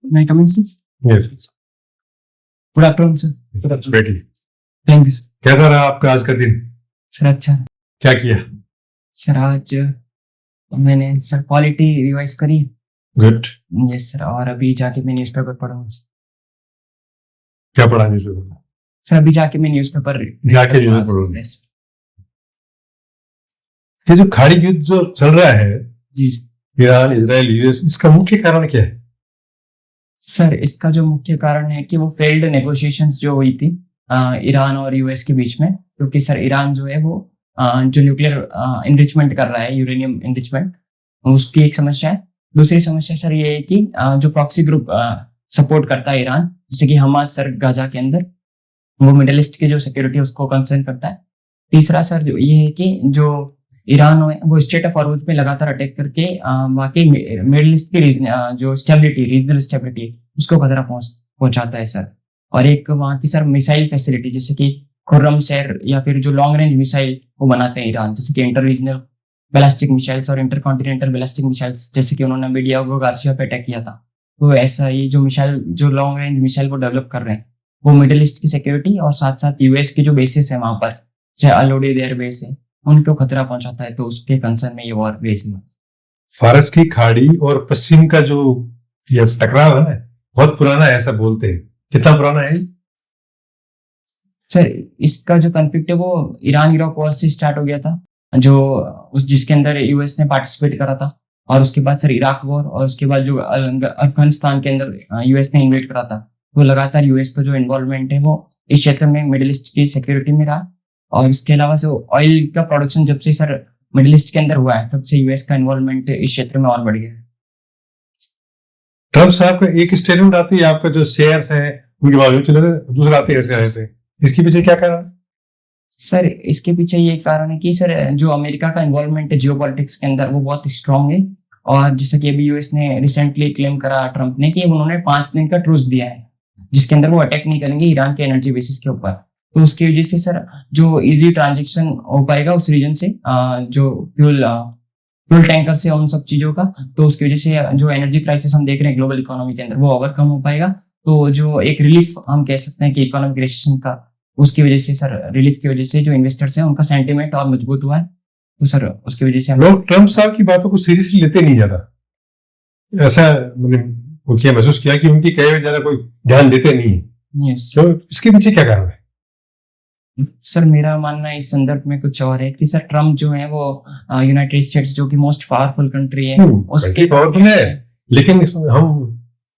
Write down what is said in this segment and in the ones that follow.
May I come in, sir? Yes. Good afternoon, sir. बैठिए। Thank you, sir. कैसा रहा आपका आज का दिन? सर अच्छा है। क्या किया? सर आज मैंने सर पॉलिटी रिवाइज करी। गुड। यस सर, और अभी जाके मैं न्यूज़पेपर पढ़ूंगा। क्या पढ़ा न्यूज़पेपर? सर अभी जाके मैं न्यूज़पेपर जाके न्यूज़ पढ़ोगे? Yes, ये जो खाड़ी युद्ध जो चल रहा है, जी ईरान, इजराइल, यूएस, इसका मुख्य कारण क्या है? सर, इसका जो मुख्य कारण है कि वो फेल्ड नेगोशिएशंस जो हुई थी ईरान और यूएस के बीच में, क्योंकि सर ईरान जो है वो जो न्यूक्लियर इनरिचमेंट कर रहा है, यूरेनियम इनरिचमेंट, उसकी एक समस्या है। दूसरी समस्या सर ये है कि जो प्रॉक्सी ग्रुप सपोर्ट करता है ईरान, जैसे कि हमास सर गाजा के अंदर, वो मिडिल ईस्ट की जो सिक्योरिटी उसको कंसर्न करता है। तीसरा सर जो ये है कि जो ईरान है वो स्टेट ऑफ हॉर्मुज में लगातार अटैक करके वहाँ के मिडिल ईस्ट की जो स्टेबिलिटी, रीजनल स्टेबिलिटी, उसको खतरा पहुंचाता है सर। और एक वहाँ की सर मिसाइल फैसिलिटी, जैसे कि खुर्रम सैर या फिर जो लॉन्ग रेंज मिसाइल वो बनाते हैं ईरान, जैसे कि इंटर रीजनल बैलिस्टिक मिसाइल्स और इंटर कॉन्टिनेंटल बैलिस्टिक मिसाइल्स, जैसे कि उन्होंने डियागो गार्सिया पे अटैक किया था। तो ऐसा ये जो मिसाइल, जो लॉन्ग रेंज मिसाइल वो डेवलप कर रहे हैं, वो मिडिल ईस्ट की सिक्योरिटी और साथ साथ यूएस के जो बेसिस है वहां पर, चाहे अलोडी एयर बेस है, उनको खतरा पहुंचाता है। तो उसके कंसर्न में ये वॉर रेज हुआ। फारस की खाड़ी और पश्चिम का जो ये टकराव है ना, बहुत पुराना है ऐसा बोलते हैं। कितना पुराना है सर? इसका जो कॉन्फ्लिक्ट है वो ईरान इराक वॉर से स्टार्ट हो गया था, जो जिसके अंदर यूएस ने पार्टिसिपेट करा था। और उसके बाद सर इराक वॉर, और उसके बाद जो अफगानिस्तान के अंदर यूएस ने इन्वेट करा था। तो लगातार यूएस का जो इन्वॉल्वमेंट है वो इस क्षेत्र में मिडिल ईस्ट की सिक्योरिटी में रहा। और इसके अलावा से ऑयल का प्रोडक्शन जब से सर मिडिल ईस्ट के अंदर हुआ है, तब से यूएस का इन्वॉल्वमेंट इस क्षेत्र में और बढ़ गया है। ट्रम्प साहब का एक स्टेटमेंट आती है, आपका जो शेयर्स है उनके बाजू चले थे, दूसरा आते ऐसे आए थे, इसके पीछे क्या कारण है? सर इसके पीछे ये कारण है कि सर जो अमेरिका का इन्वॉल्वमेंट है जियोपॉलिटिक्स के अंदर, वो बहुत स्ट्रांग है। और जैसे कि अभी यूएस ने रिसेंटली क्लेम करा ट्रम्प ने कि उन्होंने 5 दिन का ट्रूस दिया है, जिसके अंदर वो अटैक नहीं करेंगे ईरान के एनर्जी बेसिस के ऊपर। तो उसकी वजह से सर जो इजी ट्रांजेक्शन हो पाएगा उस रीजन से, जो फ्यूल टैंकर से, उन सब चीजों का, तो उसकी वजह से जो एनर्जी क्राइसिस हम देख रहे हैं ग्लोबल इकोनॉमी के अंदर, वो ओवरकम हो पाएगा। तो जो एक रिलीफ हम कह सकते हैं कि इकोनॉमिक रिसेशन का, उसकी वजह से सर, रिलीफ की वजह से जो इन्वेस्टर्स हैं उनका सेंटिमेंट और मजबूत हुआ है। तो सर उसकी वजह से लोग ट्रम्प साहब की बातों को सीरियसली लेते नहीं ज्यादा, ऐसा मैंने क्या महसूस किया कि उनकी कहे ज्यादा कोई ध्यान देते नहीं है। यस तो इसके पीछे क्या कारण है? सर, मेरा मानना इस संदर्भ में कुछ और है कि सर ट्रम्प जो है वो यूनाइटेड स्टेट्स, जो कि मोस्ट पावरफुल कंट्री है, उसके पावरफुल है, लेकिन इसमें हम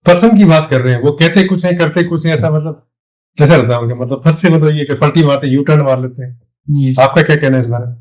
पर्सन की बात कर रहे हैं। वो कहते कुछ है, करते कुछ है, ऐसा मतलब कैसा रहता है? मतलब फर्स्ट से मतलब ये पलटी मारते, यू टर्न मार लेते हैं। आपका क्या कहना है इस बारे में?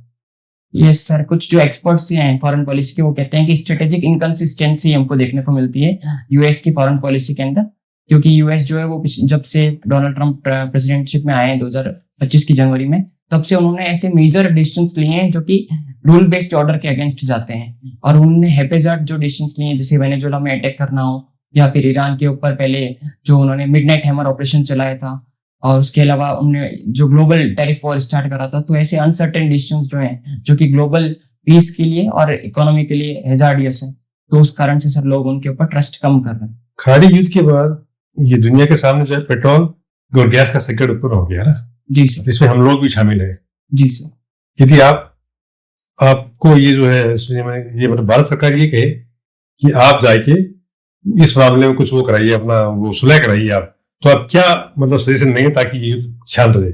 यस सर, कुछ जो एक्सपर्ट्स हैं फॉरेन पॉलिसी के, वो कहते हैं कि स्ट्रेटेजिक इनकंसिस्टेंसी हमको देखने को मिलती है यूएस की फॉरेन पॉलिसी के अंदर। क्योंकि यूएस जो है वो जब से डोनाल्ड ट्रम्प प्रेसिडेंटशिप में आए हैं 2025 की जनवरी में, तब से उन्होंने ऐसे मेजर डिसीजंस लिए हैं जो कि रूल बेस्ड ऑर्डर के अगेंस्ट जाते हैं। और उन्होंने हैपेजार्ड जो डिसीजंस लिए हैं, जैसे वेनेजुएला में अटैक करना हो, या फिर ईरान के ऊपर पहले जो उन्होंने मिडनाइट हैमर ऑपरेशन चलाया था, और उसके अलावा उन्होंने जो ग्लोबल टैरिफ वॉर स्टार्ट करा था। तो ऐसे अनसर्टेन डिसीजंस जो हैं, जो कि ग्लोबल पीस के लिए और इकोनॉमी के लिए हैजार्डियस है, तो उस कारण से सर लोग उनके ऊपर ट्रस्ट कम कर रहे हैं। खाड़ी युद्ध के बाद ये दुनिया के सामने जो है पेट्रोल और गैस का संकट ऊपर हो गया ना? जी सर। इसमें हम लोग भी शामिल हैं। जी सर। यदि आपको ये जो है इसमें ये मतलब भारत सरकार ये कहे कि आप जाके इस मामले में कुछ वो कराइए, अपना वो सुलह कराइए आप, तो आप क्या मतलब सजेशन देंगे ताकि ये शांत हो जाए?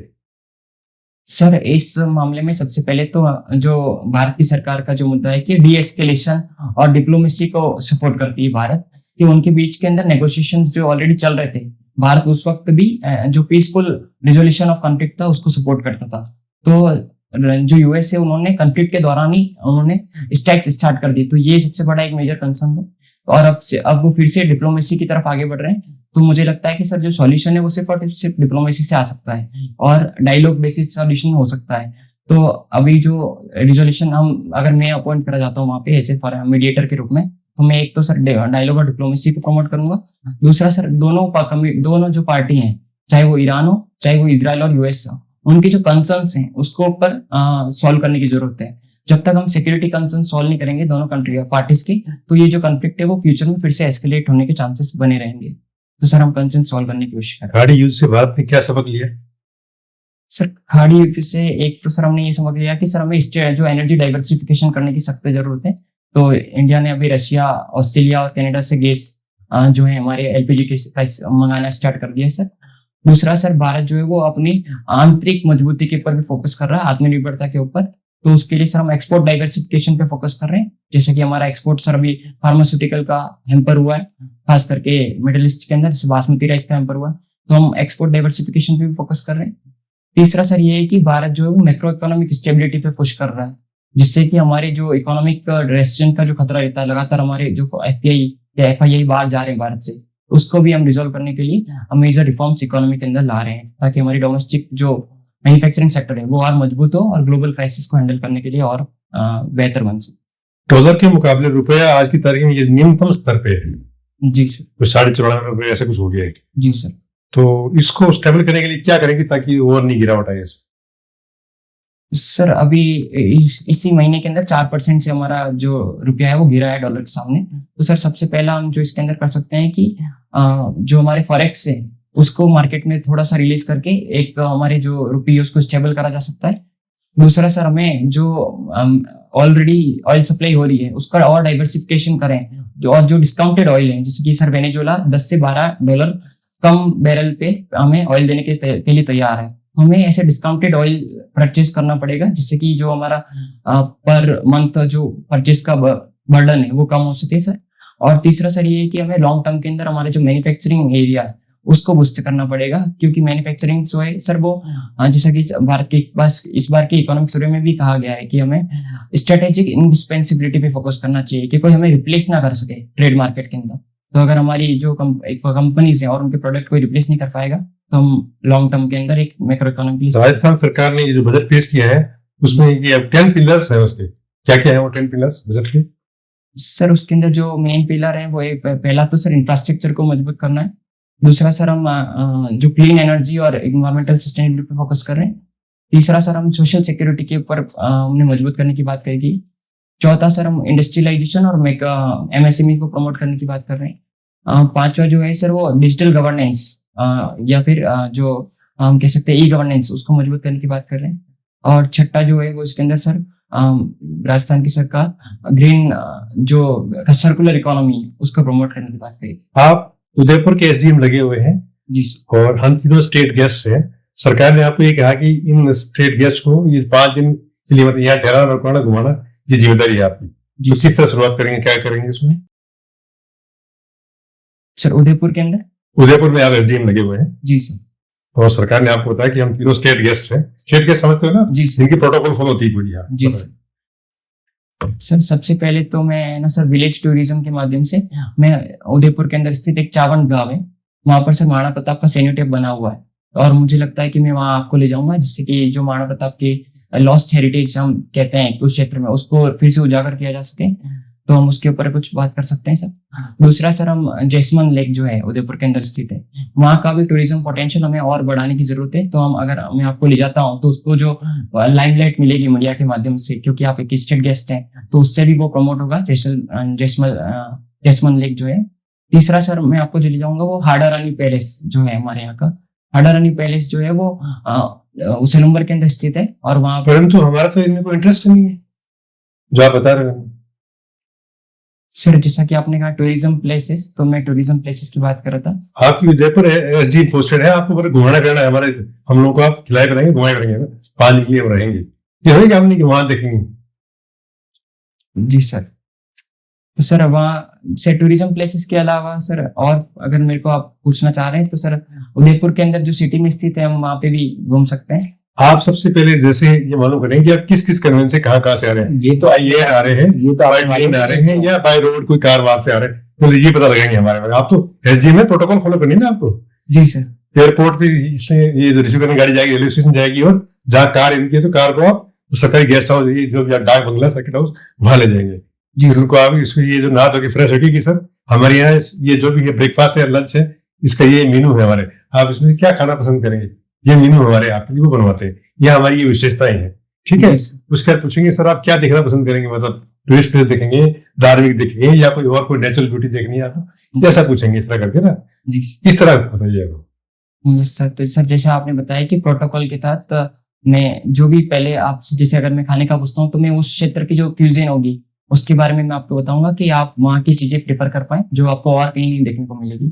सर इस मामले में सबसे पहले तो जो भारत की सरकार का जो मुद्दा है कि डीएस्केलेशन और डिप्लोमेसी को सपोर्ट करती है भारत, कि उनके बीच के अंदर नेगोशिएशंस जो ऑलरेडी चल रहे थे, भारत उस वक्त भी जो पीसफुल रिजोल्यूशन ऑफ कॉन्फ्लिक्ट था उसको सपोर्ट करता था। तो जो यूएस है, उन्होंने कॉन्फ्लिक्ट के दौरान ही उन्होंने स्ट्राइक्स स्टार्ट कर दी। तो ये सबसे बड़ा एक मेजर कंसर्न है। और अब वो फिर से डिप्लोमेसी की तरफ आगे बढ़ रहे हैं। तो मुझे लगता है कि सर जो सॉल्यूशन है वो सिर्फ और सिर्फ डिप्लोमेसी से आ सकता है, और डायलॉग बेसिस सॉल्यूशन हो सकता है। तो अभी जो रिजोल्यूशन अगर मैं अपॉइंट करा जाता हूँ वहाँ पे ऐसे मीडिएटर के रूप में, तो मैं एक तो सर डायलॉग और डिप्लोमेसी को प्रमोट करूंगा। दूसरा सर दोनों जो पार्टी हैं, चाहे वो ईरान हो, चाहे वो इजराइल और यूएस हो, उनके जो कंसर्न्स हैं उसको ऊपर सॉल्व करने की जरूरत है। जब तक हम सिक्योरिटी कंसर्न सॉल्व नहीं करेंगे दोनों कंट्री पार्टीज के, तो ये जो कॉन्फ्लिक्ट है वो फ्यूचर में फिर से एस्केलेट होने के चांसेस बने रहेंगे। तो सर हम कंसर्न सॉल्व करने की कोशिश करें। खाड़ी युद्ध से भारत ने क्या सबक लिया? सर खाड़ी युद्ध से एक तो सर हमने ये समझ लिया कि सर हमें जो एनर्जी डाइवर्सिफिकेशन करने की सख्त जरूरत है। तो इंडिया ने अभी रशिया, ऑस्ट्रेलिया और कनाडा से गैस जो है हमारे एलपीजी के प्राइस मंगाना स्टार्ट कर दिया है सर। दूसरा सर भारत जो है वो अपनी आंतरिक मजबूती के ऊपर भी फोकस कर रहा है, आत्मनिर्भरता के ऊपर। तो उसके लिए सर हम एक्सपोर्ट डाइवर्सिफिकेशन पे फोकस कर रहे हैं, जैसे कि हमारा एक्सपोर्ट सर अभी फार्मास्यूटिकल का हैम्पर हुआ है, खास करके मिडिल ईस्ट के अंदर बासमती राइस का हैम्पर हुआ है, तो हम एक्सपोर्ट डाइवर्सिफिकेशन पे भी फोकस कर रहे हैं। तीसरा सर ये है कि भारत जो है वो मैक्रो इकोनॉमिक स्टेबिलिटी पे पुश कर रहा है, जिससे कि हमारे जो इकोनॉमिक रेसिस्टेंस का जो खतरा रहता है, लगातार हमारे जो एफपीआई या एफआईआई बाहर जा रहे हैं भारत से, उसको भी हम रिजोल्व करने के लिए हम मेजर रिफॉर्म्स इकोनॉमी के अंदर ला रहे हैं, ताकि हमारी डोमेस्टिक जो मैन्युफैक्चरिंग सेक्टर है वो और मजबूत हो और ग्लोबल क्राइसिस को हैंडल करने के लिए और बेहतर बन सके। डॉलर के मुकाबले रुपया आज की तारीख में ये न्यूनतम स्तर पे है, जी सर। तो 94.5 ऐसा कुछ हो गया है। जी सर। तो इसको स्टेबल करने के लिए क्या करेंगे ताकि और नहीं गिरावट आए इसमें? सर अभी इसी महीने के अंदर 4% से हमारा जो रुपया है वो गिरा है डॉलर के सामने। तो सर सबसे पहला हम जो इसके अंदर कर सकते हैं कि जो हमारे फॉरेक्स है उसको मार्केट में थोड़ा सा रिलीज करके एक हमारे जो रुपये उसको स्टेबल करा जा सकता है। दूसरा सर हमें जो ऑलरेडी ऑयल सप्लाई हो रही है उसका और डाइवर्सिफिकेशन करें, जो डिस्काउंटेड ऑयल है, जैसे कि सर वेनेजुएला 10 से $12 कम बैरल पे हमें ऑयल देने के लिए तैयार है। हमें ऐसे डिस्काउंटेड ऑयल परचेज करना पड़ेगा, जिससे कि जो हमारा पर मंथ जो परचेज का बर्डन है वो कम हो सके सर। और तीसरा सर ये है कि हमें लॉन्ग टर्म के अंदर हमारे जो मैन्युफैक्चरिंग एरिया है उसको बूस्ट करना पड़ेगा, क्योंकि मैन्युफैक्चरिंग जो है सर वो जैसा कि भारत के पास इस बार के इकोनॉमिक सर्वे में भी कहा गया है कि हमें स्ट्रेटेजिक इंडिस्पेंसिबिलिटी पे फोकस करना चाहिए, कि कोई हमें रिप्लेस ना कर सके ट्रेड मार्केट के अंदर। तो अगर हमारी जो कंपनीज है और उनके प्रोडक्ट कोई रिप्लेस नहीं कर पाएगा तो हम लॉन्ग टर्म के अंदर एक मैक्रो इकोनॉमिक। राजस्थान सरकार ने जो बजट पेश किया है उसमें ये 10 पिलर्स है, उसके क्या क्या है वो 10 पिलर्स बजट के? सर उसके अंदर जो मेन पिलर है वो पहला तो सर इंफ्रास्ट्रक्चर को मजबूत करना है। दूसरा सर हम जो क्लीन एनर्जी और इन्वायरमेंटल सस्टेनेबिलिटी पे फोकस कर रहे हैं। तीसरा सर हम सोशल सिक्योरिटी के ऊपर हमने मजबूत करने की बात करी थी। चौथा सर हम इंडस्ट्रियलाइजेशन और एमएसएमई को प्रमोट करने की बात कर रहे हैं। पांचवा जो है सर वो डिजिटल गवर्नेंस या फिर जो हम कह सकते हैं ई गवर्नेंस, उसको मजबूत करने की बात कर रहे हैं। और छठा जो है वो इसके अंदर सर राजस्थान की सरकार ग्रीन जो सर्कुलर इकोनॉमी उसको प्रमोट करने की बात करी। आप उदयपुर के एसडीएम लगे हुए हैं जी सर, और हम तीनों स्टेट गेस्ट हैं। सरकार ने आपको ये कहा कि इन स्टेट गेस्ट को ये 5 दिन के लिए मतलब यहाँ ठहराना, रुकवाना, घुमाना ये जिम्मेदारी है आपकी। तो किस तरह शुरुआत करेंगे, क्या करेंगे इसमें? सर उदयपुर के अंदर, उदयपुर में आप एसडीएम लगे हुए हैं जी सर, और सरकार ने आपको बताया कि हम तीनों स्टेट गेस्ट हैं। स्टेट गेस्ट समझते हो ना? जी सर, इनकी प्रोटोकॉल फॉलो होती है पूरी यहाँ। जी सर। सर सबसे पहले तो मैं ना सर विलेज टूरिज्म के माध्यम से मैं उदयपुर के अंदर स्थित एक चावंड गांव है, वहां पर सर महाराणा प्रताप का सेन्यूटेप बना हुआ है, और मुझे लगता है कि मैं वहां आपको ले जाऊंगा, जिससे कि जो महाराणा प्रताप के लॉस्ट हेरिटेज हम कहते हैं उस क्षेत्र में उसको फिर से उजागर किया जा सके। तो हम उसके ऊपर कुछ बात कर सकते हैं सर। दूसरा सर हम जैसमन लेक जो है उदयपुर के अंदर स्थित है, वहाँ का भी टूरिज्म पोटेंशियल हमें और बढ़ाने की जरूरत है। तो हम अगर मैं आपको ले जाता हूँ तो उसको जो लाइमलाइट मिलेगी मीडिया के माध्यम से, क्योंकि आप एक स्टेट गेस्ट हैं, तो उससे भी वो प्रमोट होगा जैसमन लेक जो है। तीसरा सर मैं आपको जो ले जाऊंगा वो हाड़ा रानी पैलेस जो है हमारे यहाँ का। हाड़ा रानी पैलेस जो है वो उसेलुम्बर के अंदर स्थित है, और वहाँ परंतु हमारा तो इनमें कोई इंटरेस्ट नहीं है जो आप बता रहे हैं सर। जैसा कि आपने कहा टूरिज्म प्लेसेस, तो मैं टूरिज्म प्लेसेस की बात कर रहा था। आपकी उदयपुर एसडी पोस्टेड है, आपको बड़े घुमाना फिराना है, हमारे हम लोग को आप खिलाए करेंगे, घुमाए करेंगे ना, 5 दिन के लिए हम रहेंगे, ये होगा हम नहीं कि वहां देखेंगे। जी सर। तो सर वहाँ से टूरिज्म प्लेसेस के अलावा सर और अगर मेरे को आप पूछना चाह रहे हैं तो सर उदयपुर के अंदर जो सिटी में स्थित है हम वहाँ पे भी घूम सकते हैं। आप सबसे पहले जैसे ये मालूम करें कि आप किस किस कन्वेंस से कहाँ से आ रहे हैं। ये तो ये आ रहे हैं, ये तो बाय ट्रेन आ रहे हैं या बाय रोड कोई कार वार से आ रहे हैं, तो ये पता लगाएंगे हमारे में। आप तो एसडीएम में प्रोटोकॉल फॉलो करनी है ना आपको। जी सर। एयरपोर्ट पे इसमें ये जो रिसीव करने गाड़ी जाएगी रेलवे स्टेशन जाएगी, और जहाँ कार इनकी है तो कार को आप सरकारी गेस्ट हाउस जो डाक बंगला सर्किट हाउस वहां ले जाएंगे। फिर उनको आप इसमें ये जो नहा धो के फ्रेश होगी कि सर हमारे यहाँ ये जो भी है ब्रेकफास्ट है लंच है इसका ये मेनू है हमारे, आप इसमें क्या खाना पसंद करेंगे, ये मेनू हमारे आपके लिए वो बनवाते हैं, ये हमारी ये विशेषताएं हैं। ठीक है। जी सर। उसके बाद पूछेंगे सर आप क्या देखना पसंद करेंगे, मतलब टूरिस्ट प्लेस देखेंगे, धार्मिक देखेंगे, या कोई और कोई नेचुरल ब्यूटी देखनी है आपको, ऐसा पूछेंगे इस तरह करके ना। जी इस तरह बताइए आप। सर। तो सर जैसे आपने बताया कि प्रोटोकॉल के तहत मैं जो भी पहले आपसे, जैसे अगर मैं खाने का पूछता हूँ तो मैं उस क्षेत्र की जो क्यूजिन होगी उसके बारे में मैं आपको बताऊंगा कि आप वहाँ की चीजें प्रेफर कर पाए जो आपको और कहीं नहीं देखने को मिलेगी।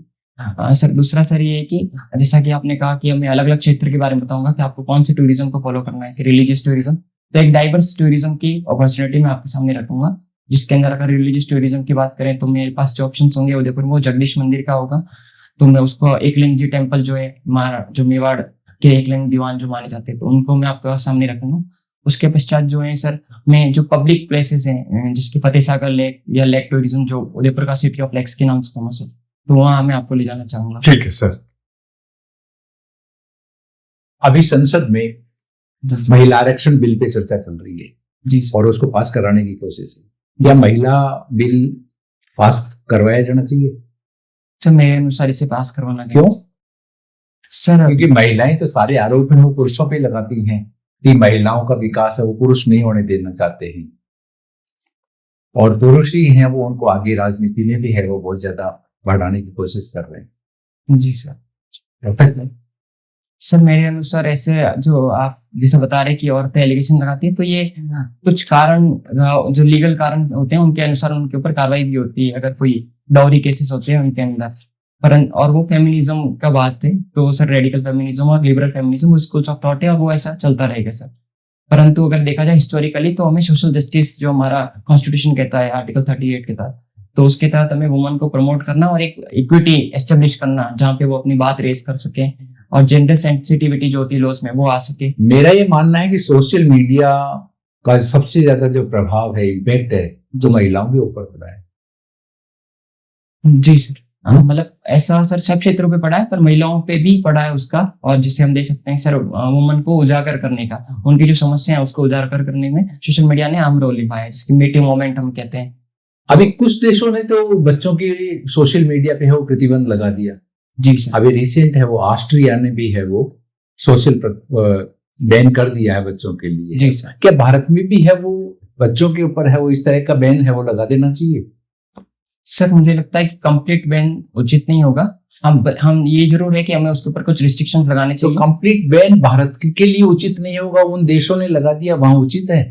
सर दूसरा सर ये है कि जैसा कि आपने कहा कि हमें अलग अलग क्षेत्र के बारे में बताऊंगा कि आपको कौन से टूरिज्म को फॉलो करना है, कि रिलीजियस टूरिज्म। तो एक डाइवर्स टूरिज्म की अपॉर्चुनिटी मैं आपके सामने रखूंगा, जिसके अंदर अगर रिलीजियस टूरिज्म की बात करें तो मेरे पास जो ऑप्शन होंगे उदयपुर में वो जगदीश मंदिर का होगा। तो मैं उसको एकलिंग जी टेम्पल जो है जो मेवाड़ के एकलिंग दीवान जो माने जाते हैं तो उनको मैं आपके सामने रखूंगा। उसके पश्चात जो है सर, मैं जो पब्लिक प्लेसेस हैं जिसके फतेह सागर लेक या लेक टूरिज्म जो उदयपुर का सिटी ऑफ लेक्स के नाम से फेमस है, तो वहाँ मैं आपको ले जाना चाहूंगा। ठीक है सर। अभी संसद में महिला आरक्षण बिल पे चर्चा चल रही है जी सर। और उसको पास कराने की कोशिश है। क्या महिला बिल पास करवाया जाना चाहिए? सर मेरे अनुसार इसे पास करवाना क्यों? सर क्योंकि महिलाएं तो सारे आरोप हैं वो पुरुषों पे लगाती हैं कि महिलाओं का विकास है वो पुरुष नहीं होने देना चाहते हैं, और पुरुष ही हैं वो उनको आगे राजनीति में भी है वो बहुत ज्यादा बढ़ाने की कोशिश कर रहे हैं। जी सर। परफेक्ट नहीं? सर मेरे अनुसार ऐसे जो आप जैसे बता रहे कि औरतें एलिगेशन लगाती है तो ये कुछ कारण जो लीगल कारण होते हैं उनके अनुसार उनके ऊपर कार्रवाई भी होती है अगर कोई डाउरी केसेस होते हैं उनके अंदर। और वो फेमिनिज्म का बात है तो सर रेडिकल फेमिनिज्म और liberal feminism schools of thought है और वो ऐसा चलता रहेगा सर। परंतु अगर देखा जाए हिस्टोरिकली तो हमें सोशल जस्टिस जो हमारा कॉन्स्टिट्यूशन कहता है आर्टिकल 38 के तहत, तो उसके तहत हमें वुमन को प्रमोट करना और एक इक्विटी एस्टेब्लिश करना जहाँ पे वो अपनी बात रेस कर सके और जेंडर सेंसिटिविटी जो होती है लॉस में वो आ सके। मेरा ये मानना है कि सोशल मीडिया का सबसे ज्यादा जो प्रभाव है, इम्पैक्ट है, जो महिलाओं के ऊपर पड़ा है। जी सर। मतलब ऐसा सर सब क्षेत्रों पे पड़ा है पर महिलाओं पे भी पड़ा है उसका, और जिसे हम देख सकते हैं सर वुमन को उजागर करने का, उनकी जो समस्या है उसको उजागर करने में सोशल मीडिया ने अहम रोल निभाया है, जिसकी मीटिंग मोमेंट हम कहते हैं। अभी कुछ देशों ने तो बच्चों के सोशल मीडिया पे है वो प्रतिबंध लगा दिया। जी सर। अभी रिसेंट है वो ऑस्ट्रिया ने भी है वो सोशल बैन कर दिया है बच्चों के लिए। जी सर। क्या भारत में भी है वो बच्चों के ऊपर है वो इस तरह का बैन है वो लगा देना चाहिए? सर मुझे लगता है कि कंप्लीट बैन उचित नहीं होगा। हम ये जरूर है कि हमें उसके ऊपर कुछ रिस्ट्रिक्शंस लगाने तो चाहिए। कंप्लीट बैन भारत के लिए उचित नहीं होगा, उन देशों ने लगा दिया वहां उचित है?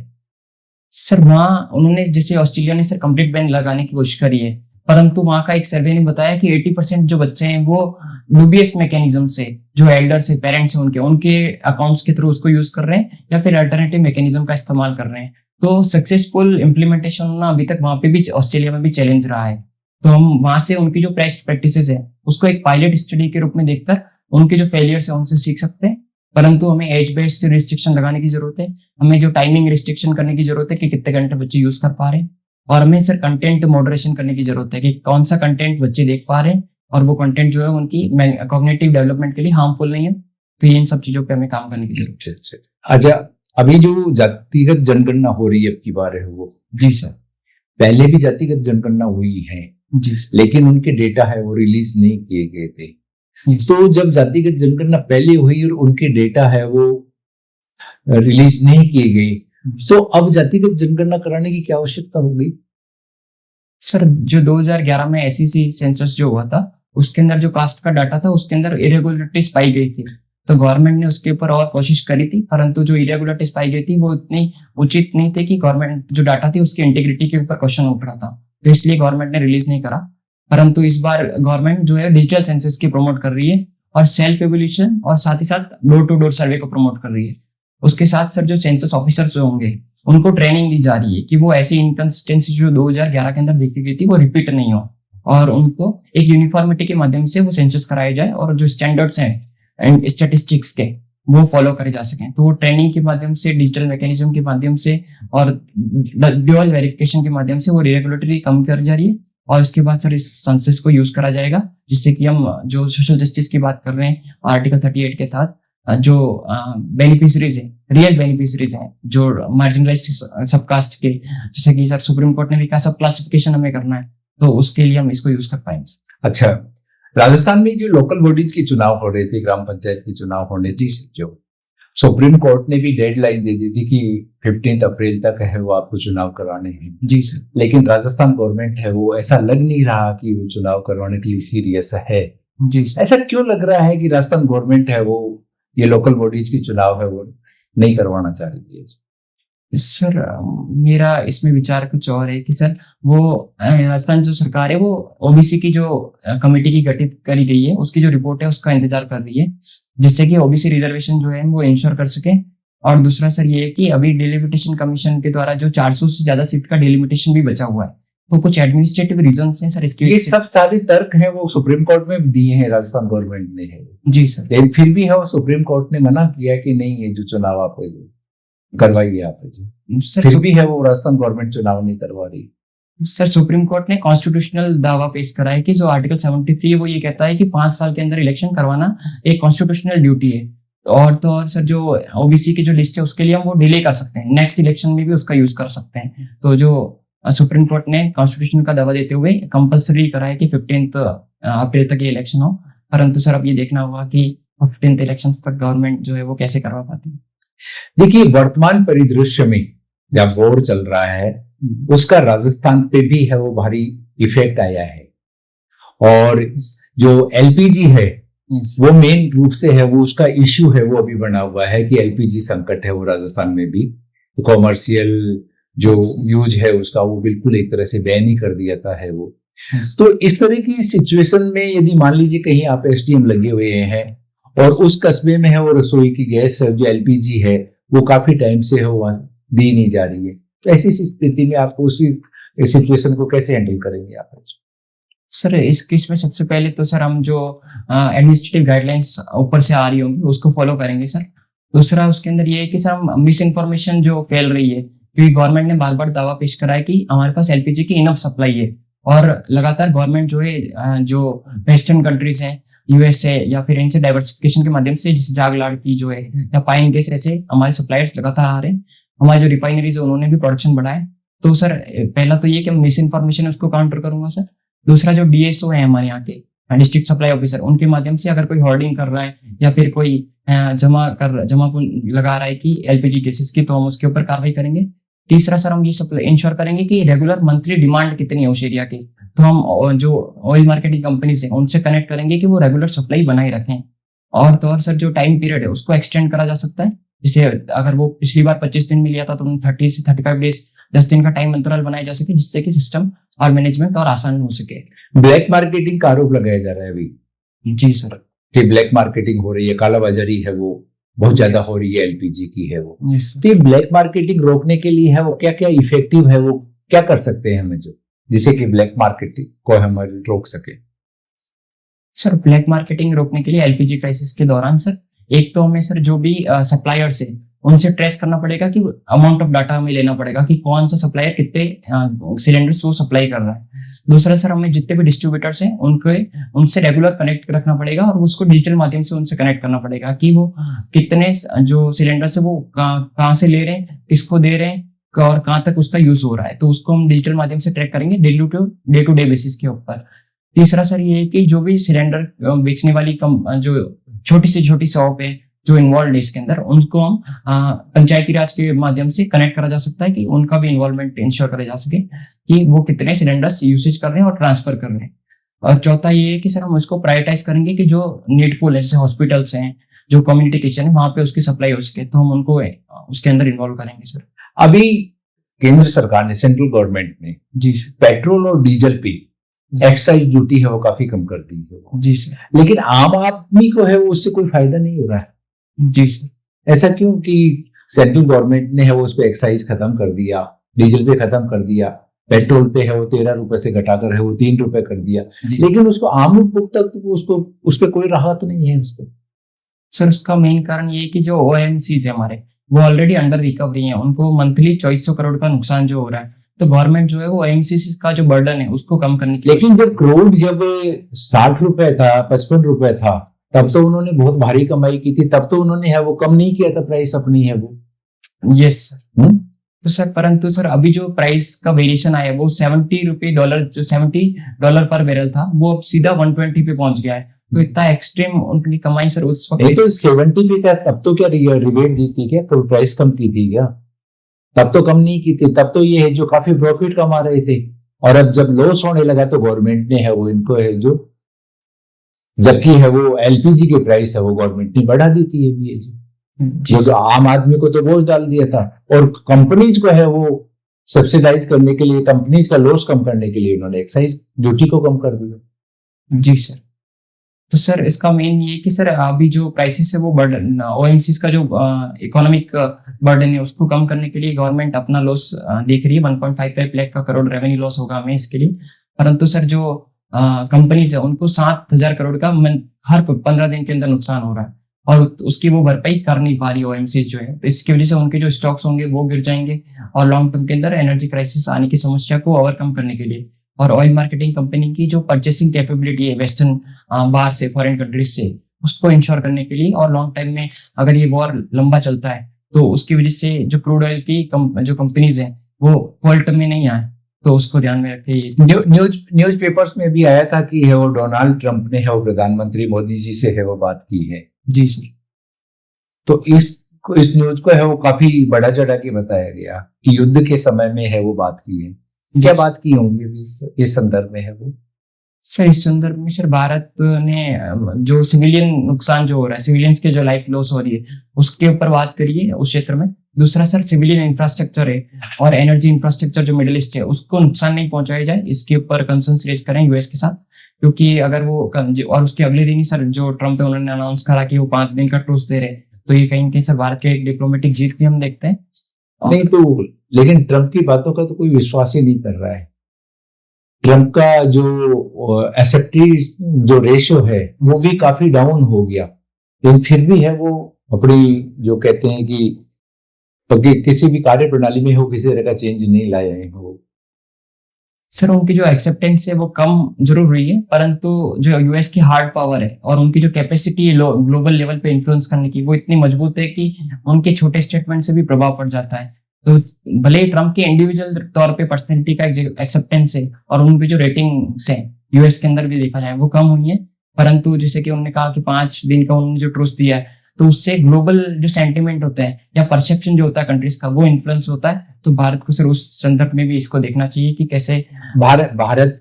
सर वहाँ उन्होंने जैसे ऑस्ट्रेलिया ने सर कंप्लीट बैन लगाने की कोशिश करी है, परंतु वहाँ का एक सर्वे ने बताया कि 80% जो बच्चे हैं वो यूबीएस मैकेनिज्म से, जो एल्डर्स है पेरेंट्स हैं उनके अकाउंट्स के थ्रू उसको यूज कर रहे हैं या फिर अल्टरनेटिव मैकेनिज्म का इस्तेमाल कर रहे हैं। तो सक्सेसफुल इम्प्लीमेंटेशन होना अभी तक वहाँ पे भी ऑस्ट्रेलिया में भी चैलेंज रहा है। तो हम वहां से उनकी जो बेस्ट प्रैक्टिसेस है उसको एक पायलट स्टडी के रूप में देखकर उनके जो फेलियर्स है उनसे सीख सकते हैं, परंतु हमें एज बेस्ड रिस्ट्रिक्शन लगाने की जरूरत है। हमें जो टाइमिंग रिस्ट्रिक्शन करने की जरूरत है कि कितने घंटे बच्चे यूज कर पा रहे हैं, और हमें सर कंटेंट मॉडरेशन करने की जरूरत है कि कौन सा कंटेंट बच्चे देख पा रहे हैं और वो कंटेंट जो है उनकी कॉग्निटिव डेवलपमेंट के लिए हार्मफुल नहीं है। तो इन सब चीजों पे हमें काम करने की जरूरत है। अच्छा, अभी जो जातिगत जनगणना हो रही है अब की बार है वो, जी सर। पहले भी जातिगत जनगणना हुई है जी सर। लेकिन उनके डेटा है वो रिलीज नहीं किए गए थे। Yes. तो जब जातिगत जनगणना पहले हुई और उनके डेटा है वो रिलीज नहीं किए गए, तो अब जातिगत जनगणना कराने की क्या आवश्यकता हो गई? सर जो 2011 में एसईसी सेंसस जो हुआ था उसके अंदर जो कास्ट का डाटा था उसके अंदर इरेगुलरिटीज पाई गई थी, तो गवर्नमेंट ने उसके ऊपर और कोशिश करी थी, परंतु जो इरेगुलरिटीज पाई गई थी वो इतनी उचित नहीं थे कि गवर्नमेंट जो डाटा थी उसकी इंटीग्रिटी के ऊपर क्वेश्चन उठ रहा था, तो इसलिए गवर्नमेंट ने रिलीज नहीं करा। परंतु इस बार गवर्नमेंट जो है डिजिटल सेंसस की प्रमोट कर रही है और सेल्फ एवोल्यूशन और साथ ही साथ डोर टू डोर सर्वे को प्रमोट कर रही है। उसके साथ सर जो सेंसस ऑफिसर्स होंगे उनको ट्रेनिंग दी जा रही है कि वो ऐसी इनकंसिस्टेंसी जो 2011 के अंदर देखी गई थी वो रिपीट नहीं हो, और उनको एक यूनिफॉर्मिटी के माध्यम से वो सेंसस कराए जाए और जो स्टैंडर्ड्स हैं एंड स्टैटिस्टिक्स के वो फॉलो करे जा सकें। तो वो ट्रेनिंग के माध्यम से, डिजिटल मैकेनिज्म के माध्यम से और ड्यूअल वेरिफिकेशन के माध्यम से वो रेगुलेटरी कम कर जा रही है, और उसके बाद सर इस सेंसस को यूज करा जाएगा जिससे कि हम जो सोशल जस्टिस की बात कर रहे हैं आर्टिकल 38 के तहत जो बेनिफिशरीज है, रियल बेनिफिशरीज हैं जो मार्जिनलाइज्ड सबकास्ट के, जैसे कि सर सुप्रीम कोर्ट ने भी कहा सब क्लासिफिकेशन हमें करना है, तो उसके लिए हम इसको यूज कर पाएंगे। अच्छा, राजस्थान में जो लोकल बॉडीज के चुनाव हो रहे थे, ग्राम पंचायत के चुनाव होने थे, जो सुप्रीम कोर्ट ने भी डेडलाइन दे दी थी कि 15 अप्रैल तक है वो आपको चुनाव करवाने हैं, जी सर। लेकिन राजस्थान गवर्नमेंट है वो ऐसा लग नहीं रहा कि वो चुनाव करवाने के लिए सीरियस है। जी सर। ऐसा क्यों लग रहा है कि राजस्थान गवर्नमेंट है वो ये लोकल बॉडीज की चुनाव है वो नहीं करवाना चाह रही है? सर मेरा इसमें विचार कुछ और है कि सर वो राजस्थान जो सरकार है वो ओबीसी की जो कमेटी की गठित करी गई है उसकी जो रिपोर्ट है उसका इंतजार कर रही है, जिससे कि ओबीसी रिजर्वेशन जो है वो इंश्योर कर सके। और दूसरा सर ये है कि अभी डिलिमिटेशन कमीशन के द्वारा जो 400 से ज्यादा सीट का डिलिमिटेशन भी बचा हुआ है, तो कुछ एडमिनिस्ट्रेटिव रीजन हैं सर इसके। ये सब सारे तर्क हैं वो सुप्रीम कोर्ट में भी दिए हैं राजस्थान गवर्नमेंट ने है। जी सर। लेकिन फिर भी है वो सुप्रीम कोर्ट ने मना किया कि नहीं ये जो चुनाव आप करवाइए आप जो, सर फिर भी है वो राजस्थान गवर्नमेंट चुनाव नहीं करवा रही। सर सुप्रीम कोर्ट ने कॉन्स्टिट्यूशनल दावा पेश करा है कि जो आर्टिकल 73 है वो ये कहता है कि 5 साल के अंदर इलेक्शन करवाना एक कॉन्स्टिट्यूशनल ड्यूटी है। और सर जो ओबीसी की जो लिस्ट है उसके लिए हम वो डिले कर सकते हैं, नेक्स्ट इलेक्शन में भी उसका यूज कर सकते हैं। तो जो सुप्रीम कोर्ट ने कॉन्स्टिट्यूशन का दावा देते हुए कंपल्सरी करा है कि 15 अप्रैल तक ये इलेक्शन हो, परंतु सर अब ये देखना होगा कि 15 इलेक्शन तक गवर्नमेंट जो है वो कैसे करवा पाती है। देखिए वर्तमान परिदृश्य में जब वॉर चल रहा है उसका राजस्थान पे भी है वो भारी इफेक्ट आया है, और जो एलपीजी है वो मेन रूप से है वो उसका इश्यू है वो अभी बना हुआ है कि एलपीजी संकट है वो राजस्थान में भी। कॉमर्शियल जो यूज है उसका वो बिल्कुल एक तरह से बैन ही कर दिया था है वो। तो इस तरह की सिचुएशन में यदि मान लीजिए कहीं आप एसडीएम लगे हुए हैं और उस कस्बे में है वो रसोई की गैस जो एलपीजी है वो काफी टाइम से है वो दी नहीं जा रही है, तो ऐसी स्थिति में आप उसी सिचुएशन को कैसे हैंडल करेंगे आप? सर इस केस में सबसे पहले तो सर हम जो एडमिनिस्ट्रेटिव गाइडलाइंस ऊपर से आ रही होंगी उसको फॉलो करेंगे सर। दूसरा उसके अंदर ये है कि सर हम मिस इन्फॉर्मेशन जो फैल रही है, क्योंकि गवर्नमेंट ने बार बार दावा पेश करा है कि हमारे पास एलपीजी की इनफ सप्लाई है, और लगातार गवर्नमेंट जो है जो वेस्टर्न कंट्रीज हैं यूएसए या फिर इनसे डाइवर्सिफिकेशन के माध्यम से जैसे जागलाड़ की जो है या पाइन गैस ऐसे हमारे सप्लायर्स लगातार आ रहे हैं, हमारे जो रिफाइनरीज है उन्होंने भी प्रोडक्शन बढ़ाए। तो सर पहला तो ये कि मिस इन्फॉर्मेशन है उसको काउंटर करूंगा सर। दूसरा जो डीएसओ है हमारे यहाँ के डिस्ट्रिक्ट सप्लाई ऑफिसर, उनके माध्यम से अगर कोई होर्डिंग कर रहा है या फिर कोई जमा लगा रहा है कि एलपीजी केसेस की, तो हम उसके ऊपर कार्रवाई करेंगे। तीसरा सर हम ये सप्लाई इंश्योर करेंगे कि रेगुलर मंथली डिमांड कितनी है उस एरिया की, तो हम जो ऑयल मार्केटिंग कंपनीज है उनसे कनेक्ट करेंगे कि वो रेगुलर सप्लाई बनाए रखें। और तो और सर जो टाइम पीरियड है उसको एक्सटेंड करा जा सकता है, जैसे अगर वो पिछली बार 25 दिन में लिया था तो 30 से 35 डेज 10 दिन का टाइम अंतराल बनाया जा सके, जिससे कि सिस्टम और मैनेजमेंट और आसान हो सके। ब्लैक मार्केटिंग का आरोप लगाया जा रहा है अभी। जी सर। कि ब्लैक मार्केटिंग हो रही है, कालाबाजारी है वो बहुत ज्यादा हो रही है एलपीजी की है वो। यस। तो ये ब्लैक मार्केटिंग रोकने के लिए है वो क्या क्या इफेक्टिव है, वो क्या कर सकते हैं हमें जो जिससे कि ब्लैक मार्केटिंग को हम रोक सके? सर ब्लैक मार्केटिंग रोकने के लिए एलपीजी क्राइसिस के दौरान सर एक तो हमें सर जो भी सप्लायर्स है उनसे ट्रेस करना पड़ेगा कि अमाउंट ऑफ डाटा हमें लेना पड़ेगा कि कौन सा सप्लायर कितने सिलेंडर्स वो सप्लाई कर रहा है। दूसरा सर हमें जितने भी डिस्ट्रीब्यूटर्स हैं उनसे रेगुलर कनेक्ट रखना पड़ेगा और उसको डिजिटल माध्यम से उनसे कनेक्ट करना पड़ेगा कि वो कितने जो सिलेंडर्स है वो कहाँ से ले रहे हैं, किसको दे रहे हैं और कहाँ तक उसका यूज हो रहा है, तो उसको हम डिजिटल माध्यम से ट्रैक करेंगे डे टू डे बेसिस के ऊपर। तीसरा सर ये है कि जो भी सिलेंडर बेचने वाली जो छोटी से छोटी शॉप है जो इन्वॉल्व है इसके अंदर, उनको हम पंचायती राज के माध्यम से कनेक्ट करा जा सकता है कि उनका भी इन्वॉल्वमेंट इंश्योर करा जा सके कि वो कितने सिलेंडर्स यूसेज कर रहे हैं और ट्रांसफर कर रहे हैं। और चौथा ये है कि सर हम उसको प्रायोरिटाइज करेंगे कि जो नीडफुल है, जैसे हॉस्पिटल्स हैं, जो कम्युनिटी किचन है, वहां पे उसकी सप्लाई हो सके, तो हम उनको उसके अंदर इन्वॉल्व करेंगे सर। अभी केंद्र सरकार ने, सेंट्रल गवर्नमेंट ने जी सर पेट्रोल और डीजल पे एक्साइज ड्यूटी है वो काफी कम कर दी है जी सर, लेकिन आम आदमी को है वो उससे कोई फायदा नहीं हो रहा है। जी सर। ऐसा क्यों कि सेंट्रल गवर्नमेंट ने है वो उस पे एक्साइज खत्म कर दिया, डीजल पे खत्म कर दिया, पेट्रोल पे है वो 13 रुपए से घटाकर है वो 3 रुपए कर दिया, लेकिन उसको आम उपभोक्ता तक उसको उस पर कोई राहत नहीं है उसको। सर उसका मेन कारण ये है कि जो ओएमसीज है हमारे वो ऑलरेडी अंडर रिकवरी है, उनको मंथली 2400 करोड़ का नुकसान जो हो रहा है, तो गवर्नमेंट जो है वो ओएमसीज का जो बर्डन है उसको कम करने की। लेकिन जब क्रूड जब 60 रुपए था, 55 रुपए था, तब तो उन्होंने बहुत भारी कमाई की थी, तब तो उन्होंने है वो कम नहीं किया था प्राइस अपनी है वो। Yes sir. तो सर परंतु सर अभी जो प्राइस का वेरिएशन आया वो $70 जो $70 पर बैरल था वो अब सीधा 120 पे पहुंच गया है। तो इतना एक्सट्रीम उनकी कमाई सर उस ये वक्त। तो 70 पे था, तब तो क्या रिबेट दी थी क्या, प्राइस कम की थी क्या? तब तो कम नहीं की थी, तब तो ये है जो काफी प्रॉफिट कमा रहे थे। और अब जब लॉस होने लगा तो गवर्नमेंट ने है वो इनको है जो, जबकि है वो एलपीजी की प्राइस है वो गवर्नमेंट ने बढ़ा दी थी। ये भी है जी जो आम आदमी को तो बोझ डाल दिया था, और कंपनीज को है वो सब्सिडाइज करने के लिए, कंपनीज का लॉस कम करने के लिए उन्होंने एक्साइज ड्यूटी को कम कर दिया। जी सर। तो सर इसका मेन ये कि सर अभी जो प्राइसेस है वो बर्डन ओएमसीज का जो इकोनॉमिक बर्डन है उसको कम करने के लिए गवर्नमेंट अपना लॉस देख रही है। 1.55 लाख का करोड़ रेवेन्यू लॉस होगा हमें इसके लिए। परंतु सर जो कंपनीज है उनको 7,000 करोड़ का हर 15 दिन के अंदर नुकसान हो रहा है, और उसकी वो भरपाई कर नहीं पा रही ओएमसीज जो है। तो इसकी वजह से उनके जो स्टॉक्स होंगे वो गिर जाएंगे, और लॉन्ग टर्म के अंदर एनर्जी क्राइसिस आने की समस्या को ओवरकम करने के लिए और ऑयल मार्केटिंग कंपनी की जो परचेसिंग कैपेबिलिटी है वेस्टर्न बाहर से फॉरेन कंट्रीज से, उसको इंश्योर करने के लिए, और लॉन्ग टाइम में अगर ये वॉर लंबा चलता है तो उसकी वजह से जो क्रूड ऑयल की जो कंपनीज हैं वो फॉल्ट में नहीं आए, तो उसको ध्यान में रखते ही न्यूज पेपर्स में भी आया था कि है वो डोनाल्ड ट्रंप ने है वो प्रधानमंत्री मोदी जी से है वो बात की है। जी सर। तो इस न्यूज को है वो काफी बड़ा चढ़ा के बताया गया कि युद्ध के समय में है वो बात की है। क्या बात की होंगी अभी इस संदर्भ में है वो? सर इस संदर्भ में सर भारत ने जो सिविलियन नुकसान जो हो रहा है, सिविलियंस के जो लाइफ लॉस हो रही है उसके ऊपर बात करिए उस क्षेत्र में। दूसरा सर सिविलियन इंफ्रास्ट्रक्चर है और एनर्जी इंफ्रास्ट्रक्चर जो मिडिल ईस्ट है उसको नुकसान नहीं पहुंचाया जाए, इसके ऊपर कंसर्न्स रेज करें यूएस के साथ। क्योंकि अगर वो और उसके अगले दिन ही सर जो ट्रम्प है उन्होंने अनाउंस करा कि वो 5 दिन का ट्रूस दे रहे, तो ये कहीं कहीं सर भारत के एक डिप्लोमेटिक जीत भी हम देखते हैं। नहीं तो लेकिन ट्रंप की बातों का तो कोई विश्वास ही नहीं कर रहा है। ट्रंप का जो एक्सेप्टेड जो रेशियो है वो भी काफी डाउन हो गया, लेकिन फिर भी है वो अपनी जो कहते हैं कि किसी भी कार्य प्रणाली में हो किसी तरह का चेंज नहीं लाए हैं वो। सर उनकी जो एक्सेप्टेंस है वो कम जरूर हुई है, परंतु जो यूएस की हार्ड पावर है और उनकी जो कैपेसिटी है ग्लोबल लेवल पे इन्फ्लुएंस करने की वो इतनी मजबूत है कि उनके छोटे स्टेटमेंट से भी प्रभाव पड़ जाता है। तो भले ही ट्रम्प के इंडिविजुअल तौर पे पर्सनैलिटी का एक्सेप्टेंस है और उनकी जो रेटिंग्स है यूएस के अंदर भी देखा जाए वो कम हुई है, परंतु जैसे कि उन्होंने कहा कि 5 दिन का उन्होंने जो ट्रूस दिया है तो उससे ग्लोबल जो सेंटिमेंट होता है या परसेप्शन जो होता है कंट्रीज का वो इन्फ्लुएंस होता है। तो भारत को सर उस संदर्भ में भी इसको देखना चाहिए कि कैसे भारत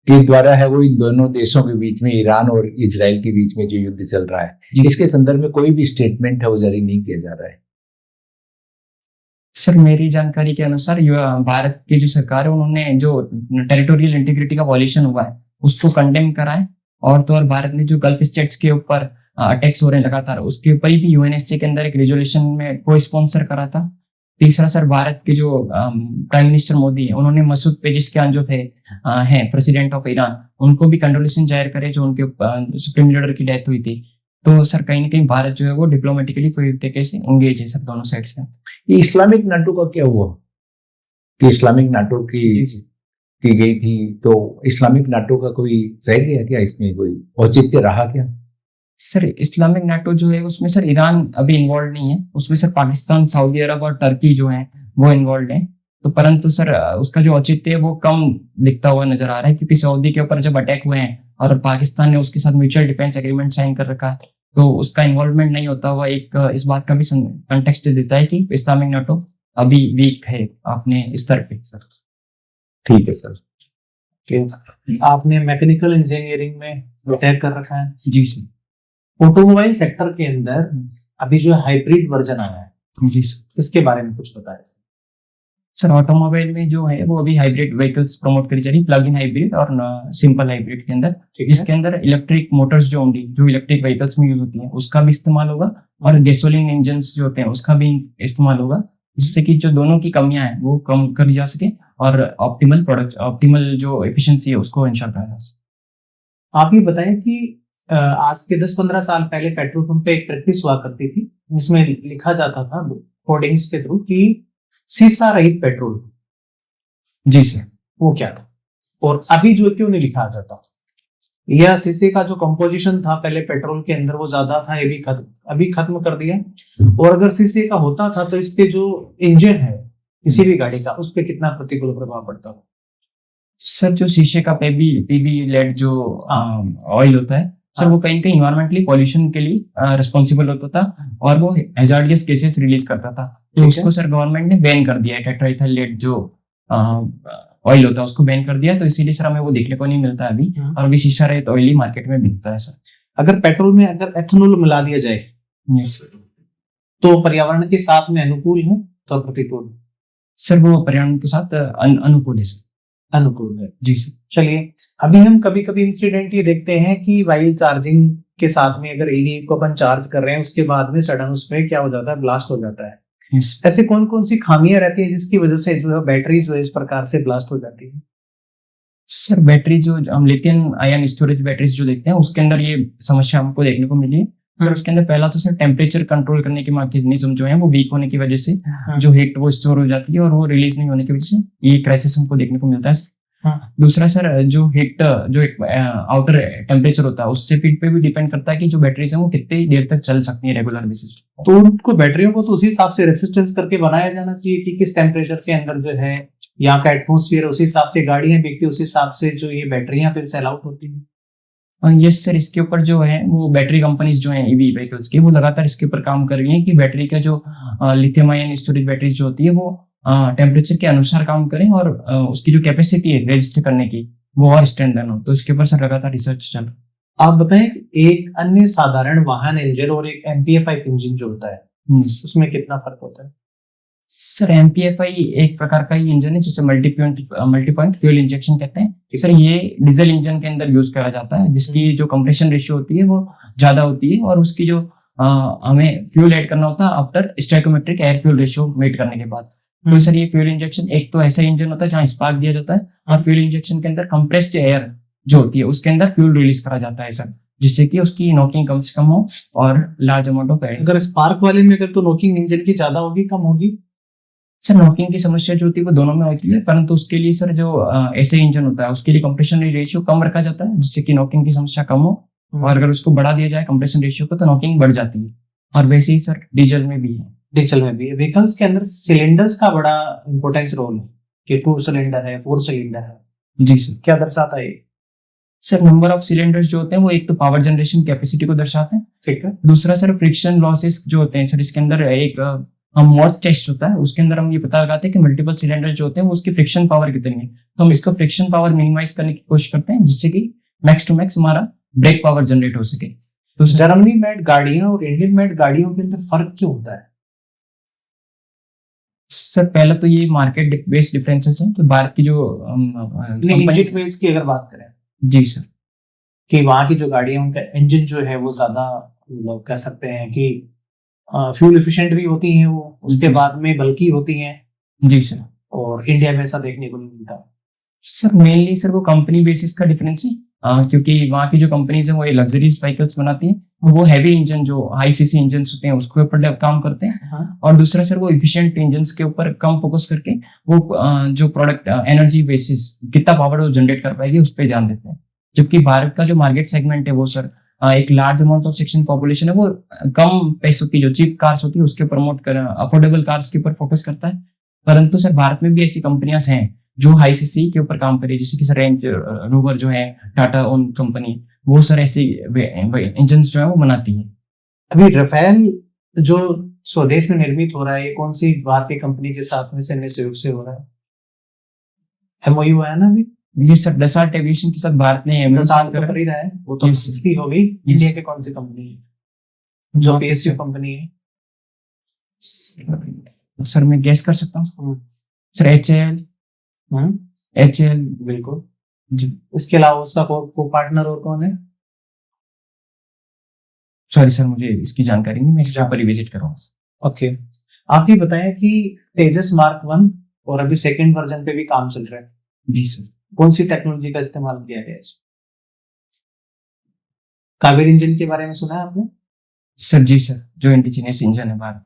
के द्वारा है वो इन दोनों देशों के बीच में, ईरान और इजराइल के बीच में जो युद्ध चल रहा है, इसके संदर्भ में कोई भी स्टेटमेंट है वो जारी नहीं किया जा रहा है। सर मेरी जानकारी के अनुसार भारत की जो सरकार है उन्होंने जो टेरिटोरियल इंटीग्रिटी का वॉल्यूशन हुआ है उसको कंडेम करा है, और तो और भारत ने जो गल्फ स्टेट्स के ऊपर अटैक्स हो रहे हैं लगातार उसके ऊपर भी यूएनएससी के अंदर एक रेजोल्यूशन में को स्पॉन्सर करा था। तीसरा सर भारत के जो प्राइम मिनिस्टर मोदी है उन्होंने मसूद पेजिशकियान जो थे हैं प्रेसिडेंट ऑफ ईरान, उनको भी कंडोलेशन जाहिर करे जो उनके सुप्रीम लीडर की डेथ हुई थी। तो सर कहीं ना कहीं भारत जो है वो डिप्लोमेटिकली पूरी तरीके से एंगेज है सर दोनों साइड से। ये इस्लामिक नाटो का क्या हुआ कि इस्लामिक नाटो की गई थी, तो इस्लामिक नाटो का कोई रह गया क्या, इसमें कोई औचित्य रहा क्या? सर इस्लामिक नाटो जो है उसमें सर ईरान अभी इन्वॉल्व नहीं है, उसमें सर पाकिस्तान, सऊदी अरब और टर्की जो है वो इन्वॉल्व है। तो परंतु सर उसका जो औचित्य है वो कम दिखता हुआ नजर आ रहा है, क्योंकि सऊदी के ऊपर जब अटैक हुए हैं और पाकिस्तान ने उसके साथ म्यूचुअल डिफेंस एग्रीमेंट साइन कर रखा है तो उसका इन्वॉल्वमेंट नहीं होता हुआ एक इस बात का भी कंटेक्स्ट देता है कि इस्लामिक नाटो अभी वीक है अपने स्तर पे। सर ठीक है सर। आपने मैकेनिकल इंजीनियरिंग में रिटायर कर रखा है? जी सर। ऑटोमोबाइल सेक्टर के अंदर अभी जो हाइब्रिड वर्जन आया है जी सर, इसके बारे में कुछ बताएं। सर ऑटोमोबाइल में जो है वो अभी हाइब्रिड व्हीकल्स प्रमोट करी जा रही है, प्लग इन हाइब्रिड और सिंपल हाइब्रिड के अंदर, जिसके अंदर इलेक्ट्रिक मोटर्स जो होंगी जो इलेक्ट्रिक व्हीकल्स में यूज होती हैं उसका भी इस्तेमाल होगा और गैसोलीन इंजन जो होते हैं उसका भी इस्तेमाल होगा, जिससे कि जो दोनों की कमियां हैं वो कम करी जा सके और ऑप्टिमल जो एफिशिएंसी है उसको इंश्योर करा जा सके। आप ये बताएं कि आज के 10-15 साल पहले पेट्रोल पंप पे एक प्रैक्टिस हुआ करती थी जिसमें लिखा जाता था होर्डिंग्स के थ्रू कि शीशा रहित पेट्रोल। जी सर। वो क्या था और अभी जो क्यों नहीं लिखा जाता? यह शीशे का जो कंपोजिशन था पहले पेट्रोल के अंदर वो ज्यादा था, ये भी अभी खत्म कर दिया। और अगर शीशे का होता था तो इस पे जो इंजन है किसी भी गाड़ी का उस पे कितना प्रतिकूल प्रभाव पड़ता है? सर जो शीशे का पीबी लेड जो ऑयल होता है सर वो कहीं कहीं इन्वायरमेंटली पॉल्यूशन के लिए रिस्पॉन्सिबल होता था और वो हैजार्डियस केसेस रिलीज करता था। तो ठीक है। उसको सर गवर्नमेंट ने बैन कर दिया है, टेट्राइथाइलेट जो ऑयल होता है उसको बैन कर दिया, तो इसीलिए सर हमें वो देखने को नहीं मिलता है अभी, और अभी शीशा रहित ऑयल ही मार्केट में बिकता है सर। अगर पेट्रोल में अगर एथेनॉल मिला दिया जाए यस तो पर्यावरण के साथ में अनुकूल है तो प्रतिकूल? सर, वो पर्यावरण के साथ अनुकूल है सर। अनुकूल है। जी सर। चलिए, अभी हम कभी कभी इंसिडेंट ये देखते हैं कि वाइल चार्जिंग के साथ में अगर ईवी को अपन चार्ज कर रहे हैं उसके बाद में सडन उसमें क्या हो जाता है, ब्लास्ट हो जाता है। यस ऐसे कौन कौन सी खामियां रहती हैं जिसकी वजह से जो है बैटरी जो है इस प्रकार से ब्लास्ट हो जाती है? सर, बैटरी जो हम लिथियम आयन स्टोरेज बैटरीज जो देखते हैं उसके अंदर ये समस्या हमको देखने को मिली है सर। उसके अंदर पहला तो सर टेम्परेचर कंट्रोल करने के मैकेनिज्म जो है वो वीक होने की वजह से जो हीट वो स्टोर हो जाती है और वो रिलीज नहीं होने की वजह से ये क्राइसिस हमको देखने को मिलता है सर। दूसरा सर, जो हीट जो एक आउटर टेम्परेचर होता है उससे पीठ पे भी डिपेंड करता है कि जो बैटरीज है वो कितनी देर तक चल सकती है रेगुलर बेसिस। तो उनको बैटरियों को तो उसी हिसाब से रेसिस्टेंस करके बनाया जाना चाहिए कि किस टेम्परेचर के अंदर जो है यहाँ का एटमोस्फियर उसी हिसाब से गाड़ियां बिकती है, उसी हिसाब से जो ये बैटरियां फिर सेल आउट होती हैं। यस सर, इसके ऊपर जो है वो बैटरी कंपनीज जो हैं ईवी व्हीकल्स की वो लगातार इसके ऊपर काम कर रही हैं कि बैटरी का जो लिथियम आयन स्टोरेज बैटरी जो होती है वो टेम्परेचर के अनुसार काम करें और उसकी जो कैपेसिटी है रजिस्ट करने की वो और स्टैंडर्ड हो। तो इसके ऊपर सर लगातार रिसर्च चल। आप बताएं कि एक अन्य साधारण वाहन इंजन और एक MPFI इंजन जो होता है उसमें कितना फर्क होता है? सर, MPFI एक प्रकार का ही इंजन है जिसे मल्टी पॉइंट फ्यूल इंजेक्शन कहते हैं सर। ये डीजल इंजन के अंदर यूज करा जाता है जिसकी जो कंप्रेशन रेशियो होती है वो ज्यादा होती है और उसकी जो हमें फ्यूल ऐड करना होता है after stoichiometric air fuel ratio met करने के बाद। तो सर ये फ्यूल इंजेक्शन एक तो ऐसा इंजन होता है जहाँ स्पार्क दिया जाता है और फ्यूल इंजेक्शन के अंदर कंप्रेस्ड एयर जो होती है उसके अंदर फ्यूल रिलीज करा जाता है सर, जिससे कि उसकी नॉकिंग कम से कम हो और लार्ज अमाउंट ऑफ एयर। अगर स्पार्क वाले में अगर तो नॉकिंग इंजन की ज्यादा होगी कम होगी? सर, नॉकिंग की समस्या जो होती है वो दोनों में होती है, परंतु उसके लिए सर जो ऐसे इंजन होता है उसके लिए कंप्रेशन रेशियो कम रखा जाता है जिससे कि नॉकिंग की समस्या कम हो, और अगर उसको बढ़ा दिया जाए कंप्रेशन रेशियो को तो नॉकिंग बढ़ जाती है। और वैसे ही सर डीजल में भी है। डीजल में भी है। व्हीकल्स के अंदर सिलेंडर्स का बड़ा इंपॉर्टेंस रोल है कि 2 सिलेंडर है 4 सिलेंडर है। जी सर। क्या दर्शाता है? सर, नंबर ऑफ सिलेंडर्स जो होते हैं वो एक तो पावर जनरेशन कैपेसिटी को दर्शाते हैं। ठीक है। दूसरा सर फ्रिक्शन लॉसेस जो होते हैं सर, इसके अंदर एक हम मॉथ टेस्ट होता है उसके अंदर हम ये पता लगाते हैं कि मल्टीपल सिलेंडर जो होते हैं वो उसकी फ्रिक्शन पावर कितनी है, तो हम इसको फ्रिक्शन पावर मिनिमाइज करने की कोशिश करते हैं जिससे कि मैक्स टू मैक्स हमारा ब्रेक पावर जनरेट हो सके। तो जर्मनी मेड गाड़ियां और इंडियन मेड गाड़ियों के अंदर फर्क क्यों होता है? सर, पहला तो ये मार्केट बेस्ड डिफरेंसेस हैं। तो भारत की जो इंजन बेस की अगर बात करें जी सर, कि वहां की जो गाड़ियां उनका इंजन जो है वो ज्यादा मतलब कह सकते हैं कि फ्यूल एफिशिएंट भी होती हैं, वो उसके बाद में बल्कि होती हैं। जी सर। और इंडिया में ऐसा देखने को नहीं मिलता। सर, मेनली सर वो कंपनी बेसिस का डिफरेंस है, क्योंकि वहाँ की जो कंपनीज है वो ये लग्जरीज व्हीकल्स बनाती हैं, वो हैवी इंजन जो हाई सीसी इंजन होते हैं उसके ऊपर काम करते हैं। और दूसरा सर वो इफिशिएंट इंजन के ऊपर कम फोकस करके वो जो प्रोडक्ट एनर्जी बेसिस कितना पावर वो जनरेट कर पाएगी उस पर ध्यान देते हैं। जबकि भारत का जो मार्केट सेगमेंट है वो सर एक large amount of section population है, वो कम पैसों की जो चीप कार्स होती है उसके प्रमोट कर अफोर्डेबल कार्स के ऊपर फोकस करता है। परंतु सर भारत में भी ऐसी कंपनियां हैं जो हाई सीसी के ऊपर काम करी, जैसे कि सर रेंज रोवर जो है टाटा ओन कंपनी, वो सर ऐसे इंजन जो है वो बनाती है। अभी रफेल जो स्वदेश में निर्मित हो रहा है, ये कौन सी भारतीय कंपनी के साथ में सैन्य सहयोग से हो रहा है? MOU है ना अभी? ये सर दसाल्ट एविएशन के साथ भारत ने दसाल्ट तो कर ही रहा है, वो तो इसकी हो गई। इंडिया के कौन सी कंपनी है जो PSU कंपनी है? सर मैं गैस कर सकता हूँ सर, HAL। बिल्कुल जी। इसके अलावा उसका को पार्टनर और कौन है? सॉरी सर, मुझे इसकी जानकारी नहीं, मैं इसके ऊपर रिविजिट करूंगा। ओके, आप ही बताएं कि तेजस मार्क 1 और अभी सेकंड वर्जन पे भी काम चल रहा है। जी सर। कौन सी टेक्नोलॉजी का इस्तेमाल किया गया है इसमें? कावेरी इंजन के बारे में सुना है आपने? सर जी सर, जो इंडिजिनियस इंजन है भारत।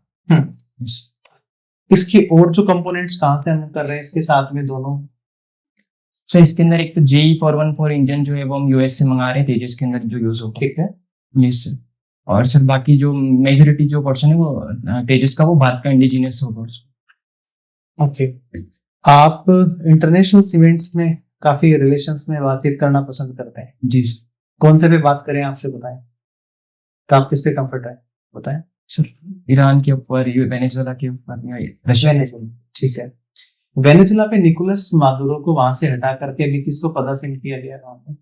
इसकी और जो कंपोनेंट्स कहाँ से हम कर रहे हैं इसके साथ में दोनों? सर इसके अंदर एक तो JE414 इंजन जो है वो हम US से मंगा रहे हैं, तेजस के अंदर जो यूज होगा। ठीक है। Yes sir. और सर बाकी जो मेजोरिटी जो पोर्शन है वो तेजस का वो भारत का इंडिजिनियस होगा। ओके, आप इंटरनेशनल इवेंट्स में काफी रिलेशंस में बातचीत करना पसंद करते हैं। जी सर। कौन से पे बात करें आपसे बताएं, तो आप किस पे कंफर्ट है बताएं। सर ईरान के ऊपर, वेनेजुएला के ऊपर या रशिया। वेनेजुएला, ठीक है। वेनेजुएला पे निकोलस मादुरो को वहां से हटा करके अभी किसको पदासीन किया गया वहां पे?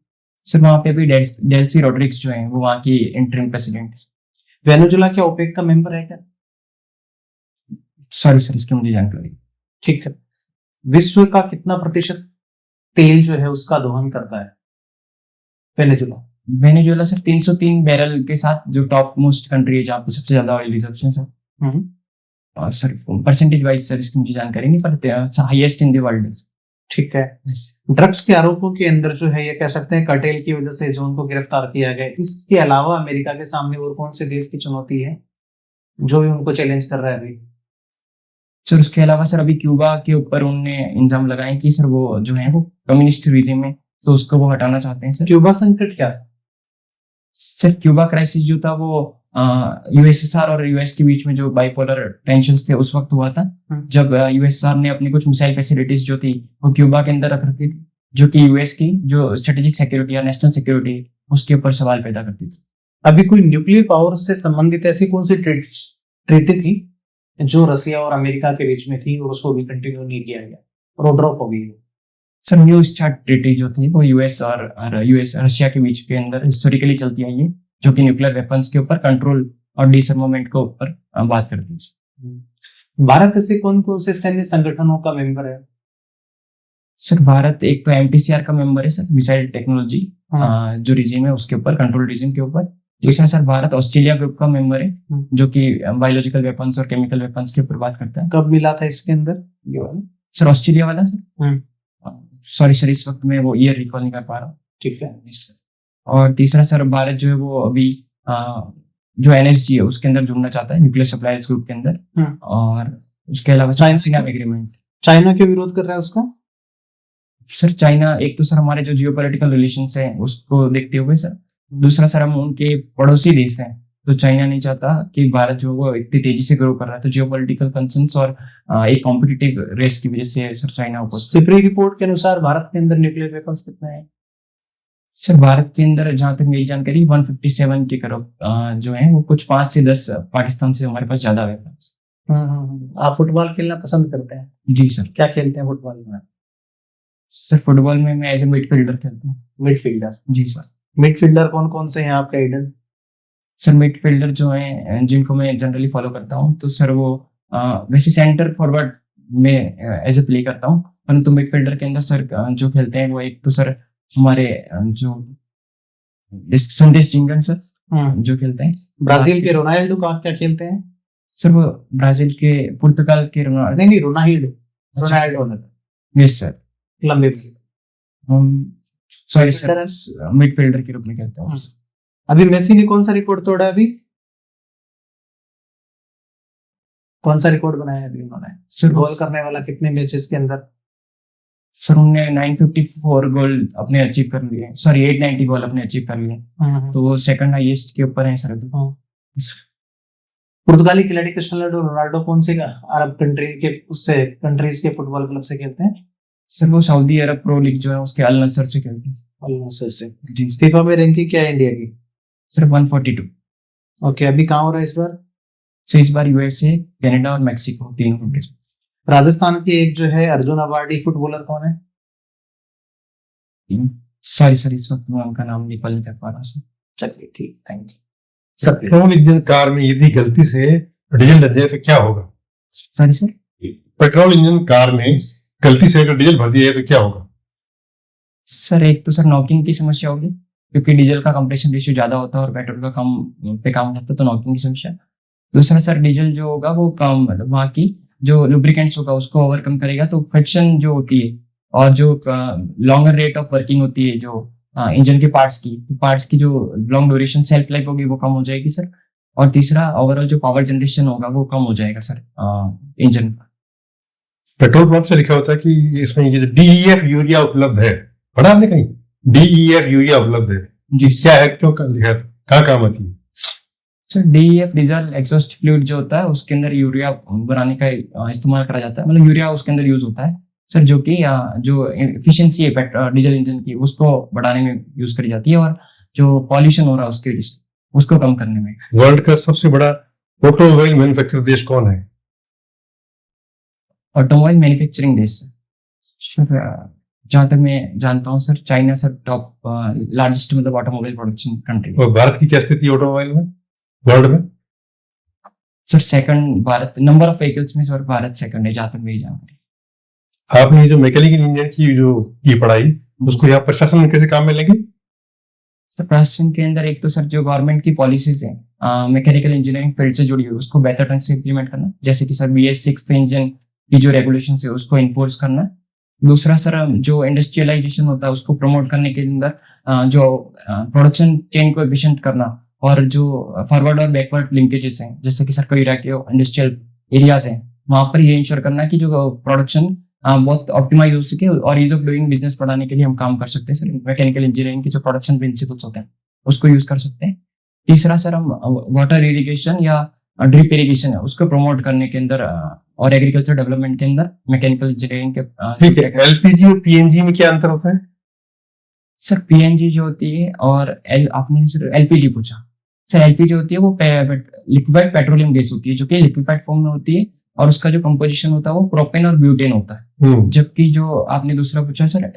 सर वहाँ पे भी डेल्सी रोड्रिग्स जो है वो वहाँ की इंटरिम प्रेसिडेंट। वेनेजुएला क्या ओपेक का मेंबर है क्या? सॉरी सर, इसकी मुझे जानकारी। ठीक है। विश्व का कितना प्रतिशत तेल जो है उसका दोहन करता है वेनेजुएला? वेनेजुएला सर 303 बैरल के साथ जो टॉप मोस्ट कंट्री है जहाँ पे सबसे ज्यादा ऑयल रिजर्व्स हैं सर। और सर परसेंटेज वाइज सर इसकी मुझे जानकारी नहीं, पर हाईएस्ट इन द वर्ल्ड। ठीक है। ड्रग्स के आरोपों के अंदर जो है ये कह सकते हैं कार्टेल की वजह से जो उनको गिरफ्तार किया गया, इसके अलावा अमेरिका के सामने और कौन से देश की चुनौती है जो भी उनको चैलेंज कर रहा है अभी? सर उसके अलावा सर अभी क्यूबा के ऊपर उन्होंने इल्जाम लगाए कि सर वो जो है वो कम्युनिस्ट रीजिम है, तो उसको वो हटाना चाहते हैं सर। क्यूबा संकट क्या था? सर क्यूबा क्राइसिस जो था वो यूएसएसआर और यूएस के बीच में जो बाइपोलर टेंशन्स थे उस वक्त हुआ था, जब यूएसएसआर ने अपनी कुछ मिसाइल फैसिलिटीज जो थी वो क्यूबा के अंदर रख रखी थी, जो कि यूएस की जो स्ट्रेटेजिक सिक्योरिटी या नेशनल सिक्योरिटी उसके ऊपर सवाल पैदा करती थी। अभी कोई न्यूक्लियर पावर से संबंधित ऐसी कौन सी ट्रीटी थी जो रसिया और अमेरिका के बीच में थी और उसको भी कंटिन्यू नहीं किया गया और वो ड्रॉप हो गई? सर न्यू स्टार्ट ट्रीटी जो थी वो यूएस और यूएस रशिया के बीच के अंदर हिस्टोरिकली चलती आई है, जो कि न्यूक्लियर वेपन्स के ऊपर कंट्रोल और डिसआर्मामेंट के ऊपर बात करती है। भारत ऐसे कौन कौन से सैन्य संगठनों का मेंबर है? सर भारत एक तो एमटीसीआर का मेंबर है सर, मिसाइल टेक्नोलॉजी जो रिजीम है उसके ऊपर, कंट्रोल रिजीम के ऊपर। दूसरा सर भारत ऑस्ट्रेलिया ग्रुप का मेंबर है, जो कि बायोलॉजिकल वेपन्स और केमिकल वेपन्स के ऊपर बात करता है। कब मिला था इसके अंदर ये वाला? सर ऑस्ट्रेलिया वाला सर, सॉरी सर इस वक्त मैं वो ईयर रिकॉल नहीं कर पा रहा हूँ। ठीक है। और तीसरा सर भारत जो है वो अभी जो एनएसजी है उसके अंदर जुड़ना चाहता है, न्यूक्लियर सप्लायर्स ग्रुप के अंदर। और उसके अलावा चाइना एग्रीमेंट। चाइना क्यों विरोध कर रहा है उसका? सर चाइना एक तो सर हमारे जो जियोपॉलिटिकल रिलेशंस हैं उसको देखते हुए सर, दूसरा सर हम उनके पड़ोसी देश हैं, तो चाइना नहीं चाहता कि भारत जो वो इतनी तेजी से ग्रो कर रहा है, तो जियोपॉलिटिकल कंसर्न्स और एक कॉम्पिटिटिव रेस की वजह से sir China oppose. SIPRI report के अनुसार भारत के अंदर न्यूक्लियर वेपन्स कितने हैं? सर भारत के अंदर जहां तक मेरी जानकारी 157 के करीब जो है वो कुछ 5 से 10 पाकिस्तान से हमारे पास ज्यादा वेपन्स। आप फुटबॉल खेलना पसंद करते हैं? जी सर। क्या खेलते हैं फुटबॉल में? सर फुटबॉल में मैं एज ए मिडफील्डर खेलता हूँ। मिडफील्डर? जी सर। मिडफील्डर कौन कौन से हैं आपके आइडल? सर मिडफील्डर जो हैं जिनको मैं जनरली फॉलो करता हूँ, तो सर वो वैसे सेंटर फॉरवर्ड में एज ए प्ले करता हूँ, परंतु मिडफील्डर के अंदर सर जो खेलते हैं वो एक तो सर हमारे जो संदेश जिंगन सर जो खेलते हैं। ब्राजील के रोनाल्डो का क्या खेलते हैं? सर वो ब्राजील के पुर्तगाल के रोनाल्डो। नहीं रोनाल्डो। Yes sir. लंबे सॉरी सर, मिडफील्डर के रूप में खेलता हूँ। अभी मेसी ने कौन सा रिकॉर्ड तोड़ा? अभी कौन सा रिकॉर्ड बनाया अभी उन्होंने? सर गोल करने वाला कितने मैचेस के अंदर? सर उन्होंने 954 गोल अपने अचीव कर लिए, सॉरी 890 गोल अपने अचीव कर लिए, तो वो सेकंड हाईएस्ट के ऊपर है सर अभी। पुर्तगाली खिलाड़ी क्रिस्टियानो रोनाल्डो कौन से अरब कंट्री के उससे कंट्रीज के फुटबॉल क्लब से खेलते हैं? सर वो सऊदी अरब प्रो लीग जो है उसके अल नसर से खेलते हैं। अल नसर से। जी। फीफा में रैंकिंग क्या है इंडिया की? सर 142। ओके, अभी कहाँ हो रहा है इस बार? सो इस बार यूएसए, कनाडा और मेक्सिको तीनों कंट्रीज। राजस्थान के एक जो है अर्जुन अवार्डी फुटबॉलर कौन है? सॉरी सर इस वक्त मैं उनका नाम निकल नहीं कर पा रहा सर। चलिए ठीक, thank you sir. Petrol engine car में यदि गलती से डीजल डल जाए तो क्या होगा? Sorry sir, petrol engine car में गलती से अगर डीजल भर दिया जाए तो क्या होगा? सर एक तो सर नॉकिंग की समस्या होगी, क्योंकि डीजल का कंप्रेशन रेशियो ज्यादा होता है और पेट्रोल का कम पे काम होता है, तो नॉकिंग की समस्या। दूसरा सर डीजल जो होगा वो कम, मतलब वहाँ की जो लुब्रिकेंट्स होगा उसको ओवरकम करेगा, तो फ्रिक्शन जो होती है और जो लॉन्गर रेट ऑफ वर्किंग होती है जो इंजन के पार्ट्स की जो लॉन्ग ड्यूरेशन सेल्फ लाइफ होगी वो कम हो जाएगी सर। और तीसरा ओवरऑल जो पावर जनरेशन होगा वो कम हो जाएगा सर इंजन का। पेट्रोल पंप से लिखा होता है कि इसमें ये जो DEF यूरिया उपलब्ध है, पढ़ा आपने कहीं? DEF यूरिया उपलब्ध है जी, क्या है, क्यों लिखा है, कहाँ काम आती है? Sir DEF diesel exhaust fluid जो होता है उसके अंदर यूरिया बनाने का इस्तेमाल करा जाता है, मतलब यूरिया उसके अंदर यूज होता है सर, जो कि जो एफिशिएंसी है डीजल इंजन की उसको बढ़ाने में यूज करी जाती है। और जो पॉल्यूशन हो रहा है उसके वजह से, उसको कम करने में। वर्ल्ड का सबसे बड़ा ऑटोमोबाइल मैन्युफैक्चर देश कौन है? ऑटोमोबाइल मैन्युफैक्चरिंग देश है सर, जहाँ तक मैं जानता हूँ sir, China sir top largest मतलब ऑटोमोबाइल प्रोडक्शन कंट्री। और भारत की क्या स्थिति है ऑटोमोबाइल में वर्ल्ड में? Sir second Bharat, number of vehicles में सर भारत सेकंड है, जहाँ तक मेरी जानकारी। आपने जो मैकेनिकल इंजीनियर की पढ़ाई, उसको यहाँ प्रशासन में कैसे काम में लेंगे? सर प्रशासन के अंदर एक तो सर जो गवर्नमेंट की पॉलिसीज है मैकेनिकल इंजीनियरिंग फील्ड से जुड़ी हुई, उसको बेहतर ढंग से इम्प्लीमेंट करना, जैसे कि सर BS6 इंजन की जो रेगुलेशन है उसको इन्फोर्स करना। दूसरा सर जो इंडस्ट्रियलाइजेशन होता है उसको प्रमोट करने के अंदर जो प्रोडक्शन चेन को एफिशिएंट करना, और जो फॉरवर्ड और बैकवर्ड लिंकेजेस हैं, जैसे कि सर कोई इंडस्ट्रियल एरियाज हैं, वहां पर ये इंश्योर करना कि जो प्रोडक्शन बहुत ऑप्टिमाइज हो सके, और ईज ऑफ डूइंग बिजनेस बढ़ाने के लिए हम काम कर सकते हैं सर। मैकेनिकल इंजीनियरिंग के जो प्रोडक्शन प्रिंसिपल्स होते हैं उसको यूज कर सकते हैं। तीसरा सर हम वाटर इरिगेशन या ड्रिप इरिगेशन है उसको प्रमोट करने के अंदर और एग्रीकल्चर डेवलपमेंट के अंदर मैकेनिकल इंजीनियरिंग के ठीक है। LPG और PNG में क्या अंतर होता है? सर PNG जो होती है और आपने सर LPG पूछा, सर LPG होती है वो लिक्विफाइड पेट्रोलियम गैस होती है, जो कि लिक्विफाइड फॉर्म में होती है, और उसका जो कंपोजिशन होता है वो प्रोपेन और ब्यूटेन होता है। जबकि जो आपने दूसरा पूछा सर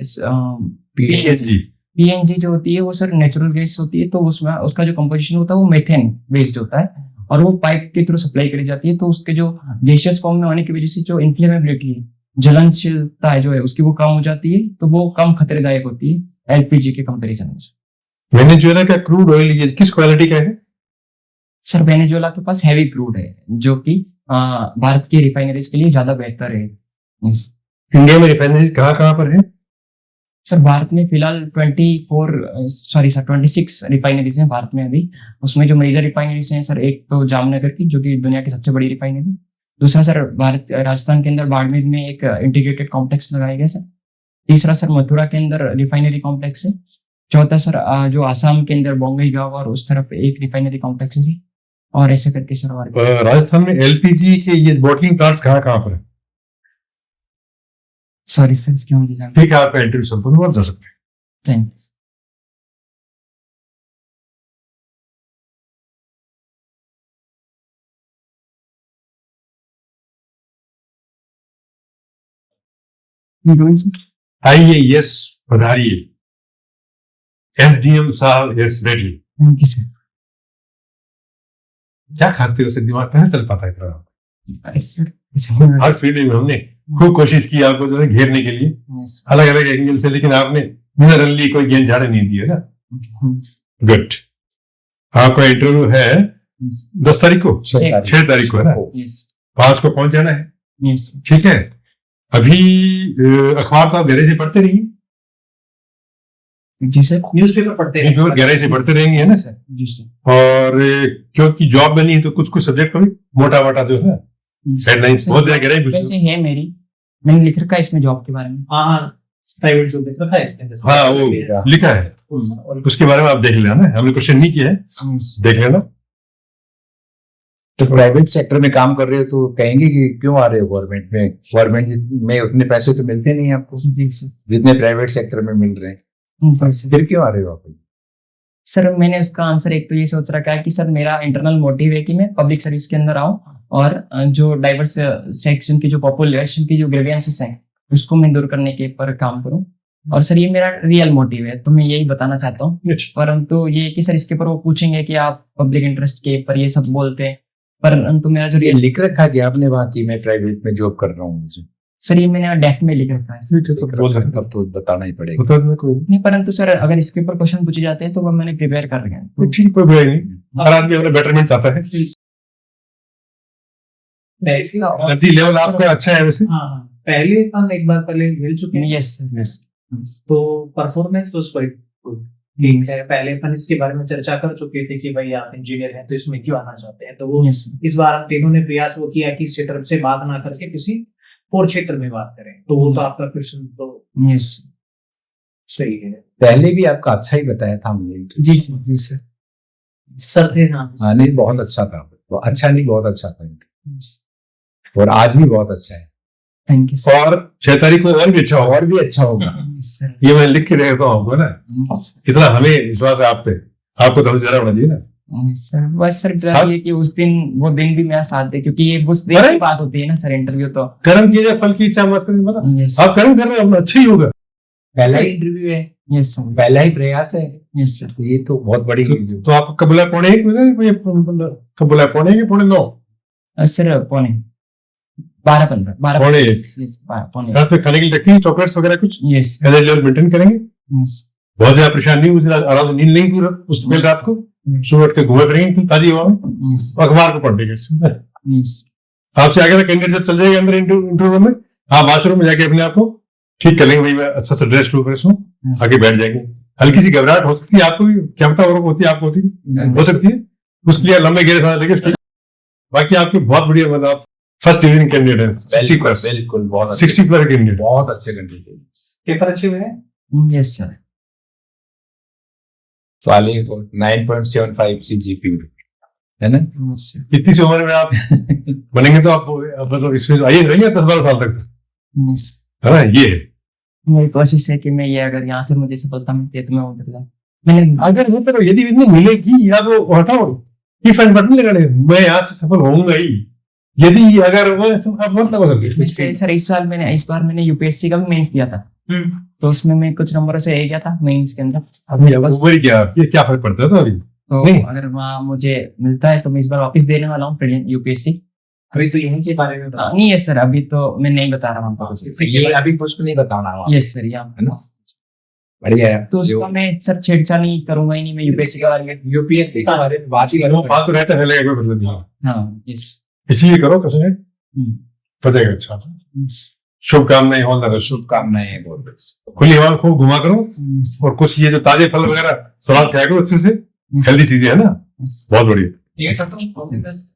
PNG जो होती है वो सर नेचुरल गैस होती है, तो उसमें उसका जो कंपोजिशन होता है वो मेथेन बेस्ड होता है, और वो पाइप के थ्रू सप्लाई करी जाती है। तो उसके जो गैसियस फॉर्म में होने की वजह से जो इन्फ्लेमेबिलिटी है, जलनशीलता है जो है उसकी वो कम हो जाती है, तो वो कम खतरेदायक होती है LPG के कंपैरिजन में। वेनेजुएला का क्रूड ऑयल ये किस क्वालिटी का है? सर वेनेजुएला के पास हैवी क्रूड है, जो कि भारत की रिफाइनरीज के लिए ज्यादा बेहतर है। इंडिया में रिफाइनरीज कहाँ पर है? सर भारत में फिलहाल 26 रिफाइनरीज हैं भारत में अभी। उसमें जो मेजर रिफाइनरीज हैं सर, एक तो जामनगर की, जो कि दुनिया की सबसे बड़ी रिफाइनरी। दूसरा सर राजस्थान के अंदर बाड़मेर में एक इंटीग्रेटेड कॉम्प्लेक्स लगाया गया सर। तीसरा सर मथुरा के अंदर रिफाइनरी कॉम्प्लेक्स है। चौथा सर जो आसाम के अंदर बोंगईगांव और उस तरफ एक रिफाइनरी कॉम्प्लेक्स है, और ऐसे करके सर। और राजस्थान में LPG के ये बॉटलिंग प्लांट्स कहाँ पर है? सॉरी सर, इसकी मुझे जानकारी। ठीक है, आपका इंटरव्यू संपूर्ण हुआ, आप जा सकते हैं। थैंक्स। IAS पधारिए। SDM साहब S ready. Thank you sir. क्या खाते हो? दिमाग कहाँ चल पाता है इतना? सर हर फील्ड में हमने खूब कोशिश की आपको जो है घेरने के लिए, अलग अलग एंगल से, लेकिन आपने मिनरली कोई गेंद झाड़े नहीं दिए ना। गुड। आपका इंटरव्यू है 10 तारीख को, 6 तारीख को है ना? 5 को पहुंच जाना है। ठीक है। अभी अखबार तो आप गहरे से पढ़ते रहिए। जी सर, न्यूज़पेपर पढ़ते हैं, न्यूज़पेपर गहरे से पढ़ते रहेंगे, है ना? जी सर। और क्योंकि जॉब में नहीं है तो कुछ कुछ सब्जेक्ट को भी मोटा मोटा जो है हेडलाइंस बहुत ज्यादा गहराई वैसे है मैंने लिख रखा है इसमें जॉब के बारे में। हाँ, प्राइवेट जॉब लिख रखा है इसने। हाँ, वो लिखा है, उसके बारे में आप देख लेना। हमने क्वेश्चन नहीं किया है, देख लेना। तो प्राइवेट सेक्टर में काम कर रहे हो तो कहेंगे कि क्यों आ रहे हो गवर्नमेंट में? गवर्नमेंट में उतने पैसे तो मिलते नहीं आपको जितने प्राइवेट सेक्टर में मिल रहे हैं, फिर क्यों आ रहे हो आप? सर मैंने उसका आंसर एक तो ये सोच रखा है कि सर मेरा इंटरनल मोटिव है कि मैं पब्लिक सर्विस के अंदर आऊं, और जो डाइवर्स सेक्शन की जो पॉपुलेशन की जो ग्रीवेंसेस हैं उसको मैं दूर करने के पर काम करूं। और सर ये मेरा रियल मोटिव है, तो मैं यही बताना चाहता हूँ। परंतु ये कि सर इसके ऊपर वो पूछेंगे कि आप पब्लिक इंटरेस्ट के पर ये सब बोलते हैं, परंतु मेरा जो रियल लिख रखा कि आपने वहां की मैं प्राइवेट में जॉब कर रहा हूँ, सर ये मैंने डेफ में लिख रखा है। तब तो बताना ही पड़ेगा। नहीं, परंतु सर अगर इसके ऊपर क्वेश्चन पूछे जाते हैं तो वो मैंने प्रिपेयर कर रखा है। तो ठीक, कोई बुराई नहीं, हर आदमी अपना बेटरमेंट चाहता है। एनर्जी लेवल आपका अच्छा है वैसे। हाँ, पहले हम एक बार पहले मिल चुके हैं। Yes sir. तो परफॉर्मेंस तो क्वाइट गुड है। पहले अपन इसके बारे में चर्चा कर चुके थे कि भाई आप इंजीनियर हैं तो इसमें क्यों आना चाहते हैं। तो वो इस बार हम तीनों ने प्रयास वो किया कि इस क्षेत्र से बात ना करके किसी और क्षेत्र में बात करें। तो वो तो आपका क्वेश्चन तो सही है। पहले भी आपका अच्छा ही बताया था हमने। जी सर। जी सर। सर थे। हाँ नहीं, बहुत अच्छा था। अच्छा नहीं, बहुत अच्छा था, और आज भी बहुत अच्छा है। Thank you sir. और 6 तारीख को और भी अच्छा होगा। और भी अच्छा होगा। सर ये मैं लिख के देता हूँ आपको ना, इतना हमें विश्वास है आप पे, आपको तो जरा होना चाहिए ना। सर बस सर डर ये कि उस दिन वो दिन भी मेरा साथ दे, क्योंकि ये उस दिन अरे! की बात होती है ना सर, इंटरव्यू तो। कर्म किए जाए फल की इच्छा मत करें, मतलब यस आप कर्म कर रहे हो अपना अच्छा ही होगा। पहला ही इंटरव्यू है, यस सर, पहला ही प्रयास है, यस सर। तो ये तो बहुत बड़ी चीज है। तो आपको कब बुलाया? 8:45 बजे कब बुलाया? 8:45 कि 9:45? सर पौने 12:15 पौने 12:15 यस 12 साथ में खाने के लिए रखेंगे चॉकलेट्स वगैरह कुछ, यस एनर्जी लेवल मेंटेन करेंगे। यस बहुत ज्यादा परेशान नहीं, उस दिन आराम से नींद नहीं पूरा उस पहले रात को, सुबह उठ के घूमे फिरेंगे ताजी हवा में, यस अखबार को पढ़ लेंगे। यस आपसे आगे कैंडिडेट जब चल जाएगा अंदर इंटरव्यू में, आप वॉशरूम में जाके अपने आप को ठीक कर लेंगे, भाई मैं अच्छा सा ड्रेस टू फ्रेश हूँ, आगे बैठ जाएंगे। हल्की सी घबराहट हो सकती है आपको भी, क्या पता और होती है, आपको होती नहीं हो सकती है, उसके लिए लंबे गहरे सांस लेके बाकी आपकी बहुत बढ़िया, मतलब आप फर्स्ट डिवीजन कैंडिडेट है, 60+, बिल्कुल बहुत 60+ कैंडिडेट। बहुत अच्छे कैंडिडेट। पेपर अच्छे हुए हैं। Yes sir. तो आली को 9.75 CGPA है ना। Yes sir. इतनी सी उम्र में आप बनेंगे तो आप मतलब इसमें आइए रहेंगे 10-12 साल तक, यस है ना। ये है मेरी कोशिश है कि मैं ये, अगर यहाँ से मुझे सफलता मिलती है तो मैं उधर जाऊँ। मैंने अगर मतलब यदि इतनी मिलेगी, आप हटाओ ये फंड बटन लगाने, मैं यहाँ से सफल होऊंगा ही, यदि अगर मैं आप मतलब वैसे सर इस बार मैंने यूपीएससी का भी मेंस दिया था, तो उसमें मैं कुछ नंबरों से आ गया था मेंस के अंदर। उम्र क्या ये क्या फर्क पड़ता है? तो अभी तो नहीं। अगर वहाँ मुझे मिलता है तो मैं इस बार वापस देने वाला हूँ यूपीएससी। अभी तो यहीं के बारे में बता। नहीं है सर, अभी तो मैं नहीं बता रहा हूँ कुछ। ये अभी कुछ नहीं बताना है। यस सर, यहाँ है ना? बढ़िया है। तो उसका मैं सर छेड़छाड़ नहीं करूंगा ही नहीं, मैं यूपीएससी के बारे में यूपीएससी के बारे में बात ही वो फालतू रहता है, कोई मतलब नहीं है। हाँ यस इसीलिए करो कसम तो देगा अच्छा। शुभकामनाएं, ऑल द बेस्ट। शुभकामनाएं हैं बहुत बेस्ट। खुली हवा में खूब घुमा करो, यस और कुछ ये जो ताजे फल वगैरह सलाद खाया करो अच्छे से, हेल्दी चीजें है ना, बहुत बढ़िया। ठीक है सर।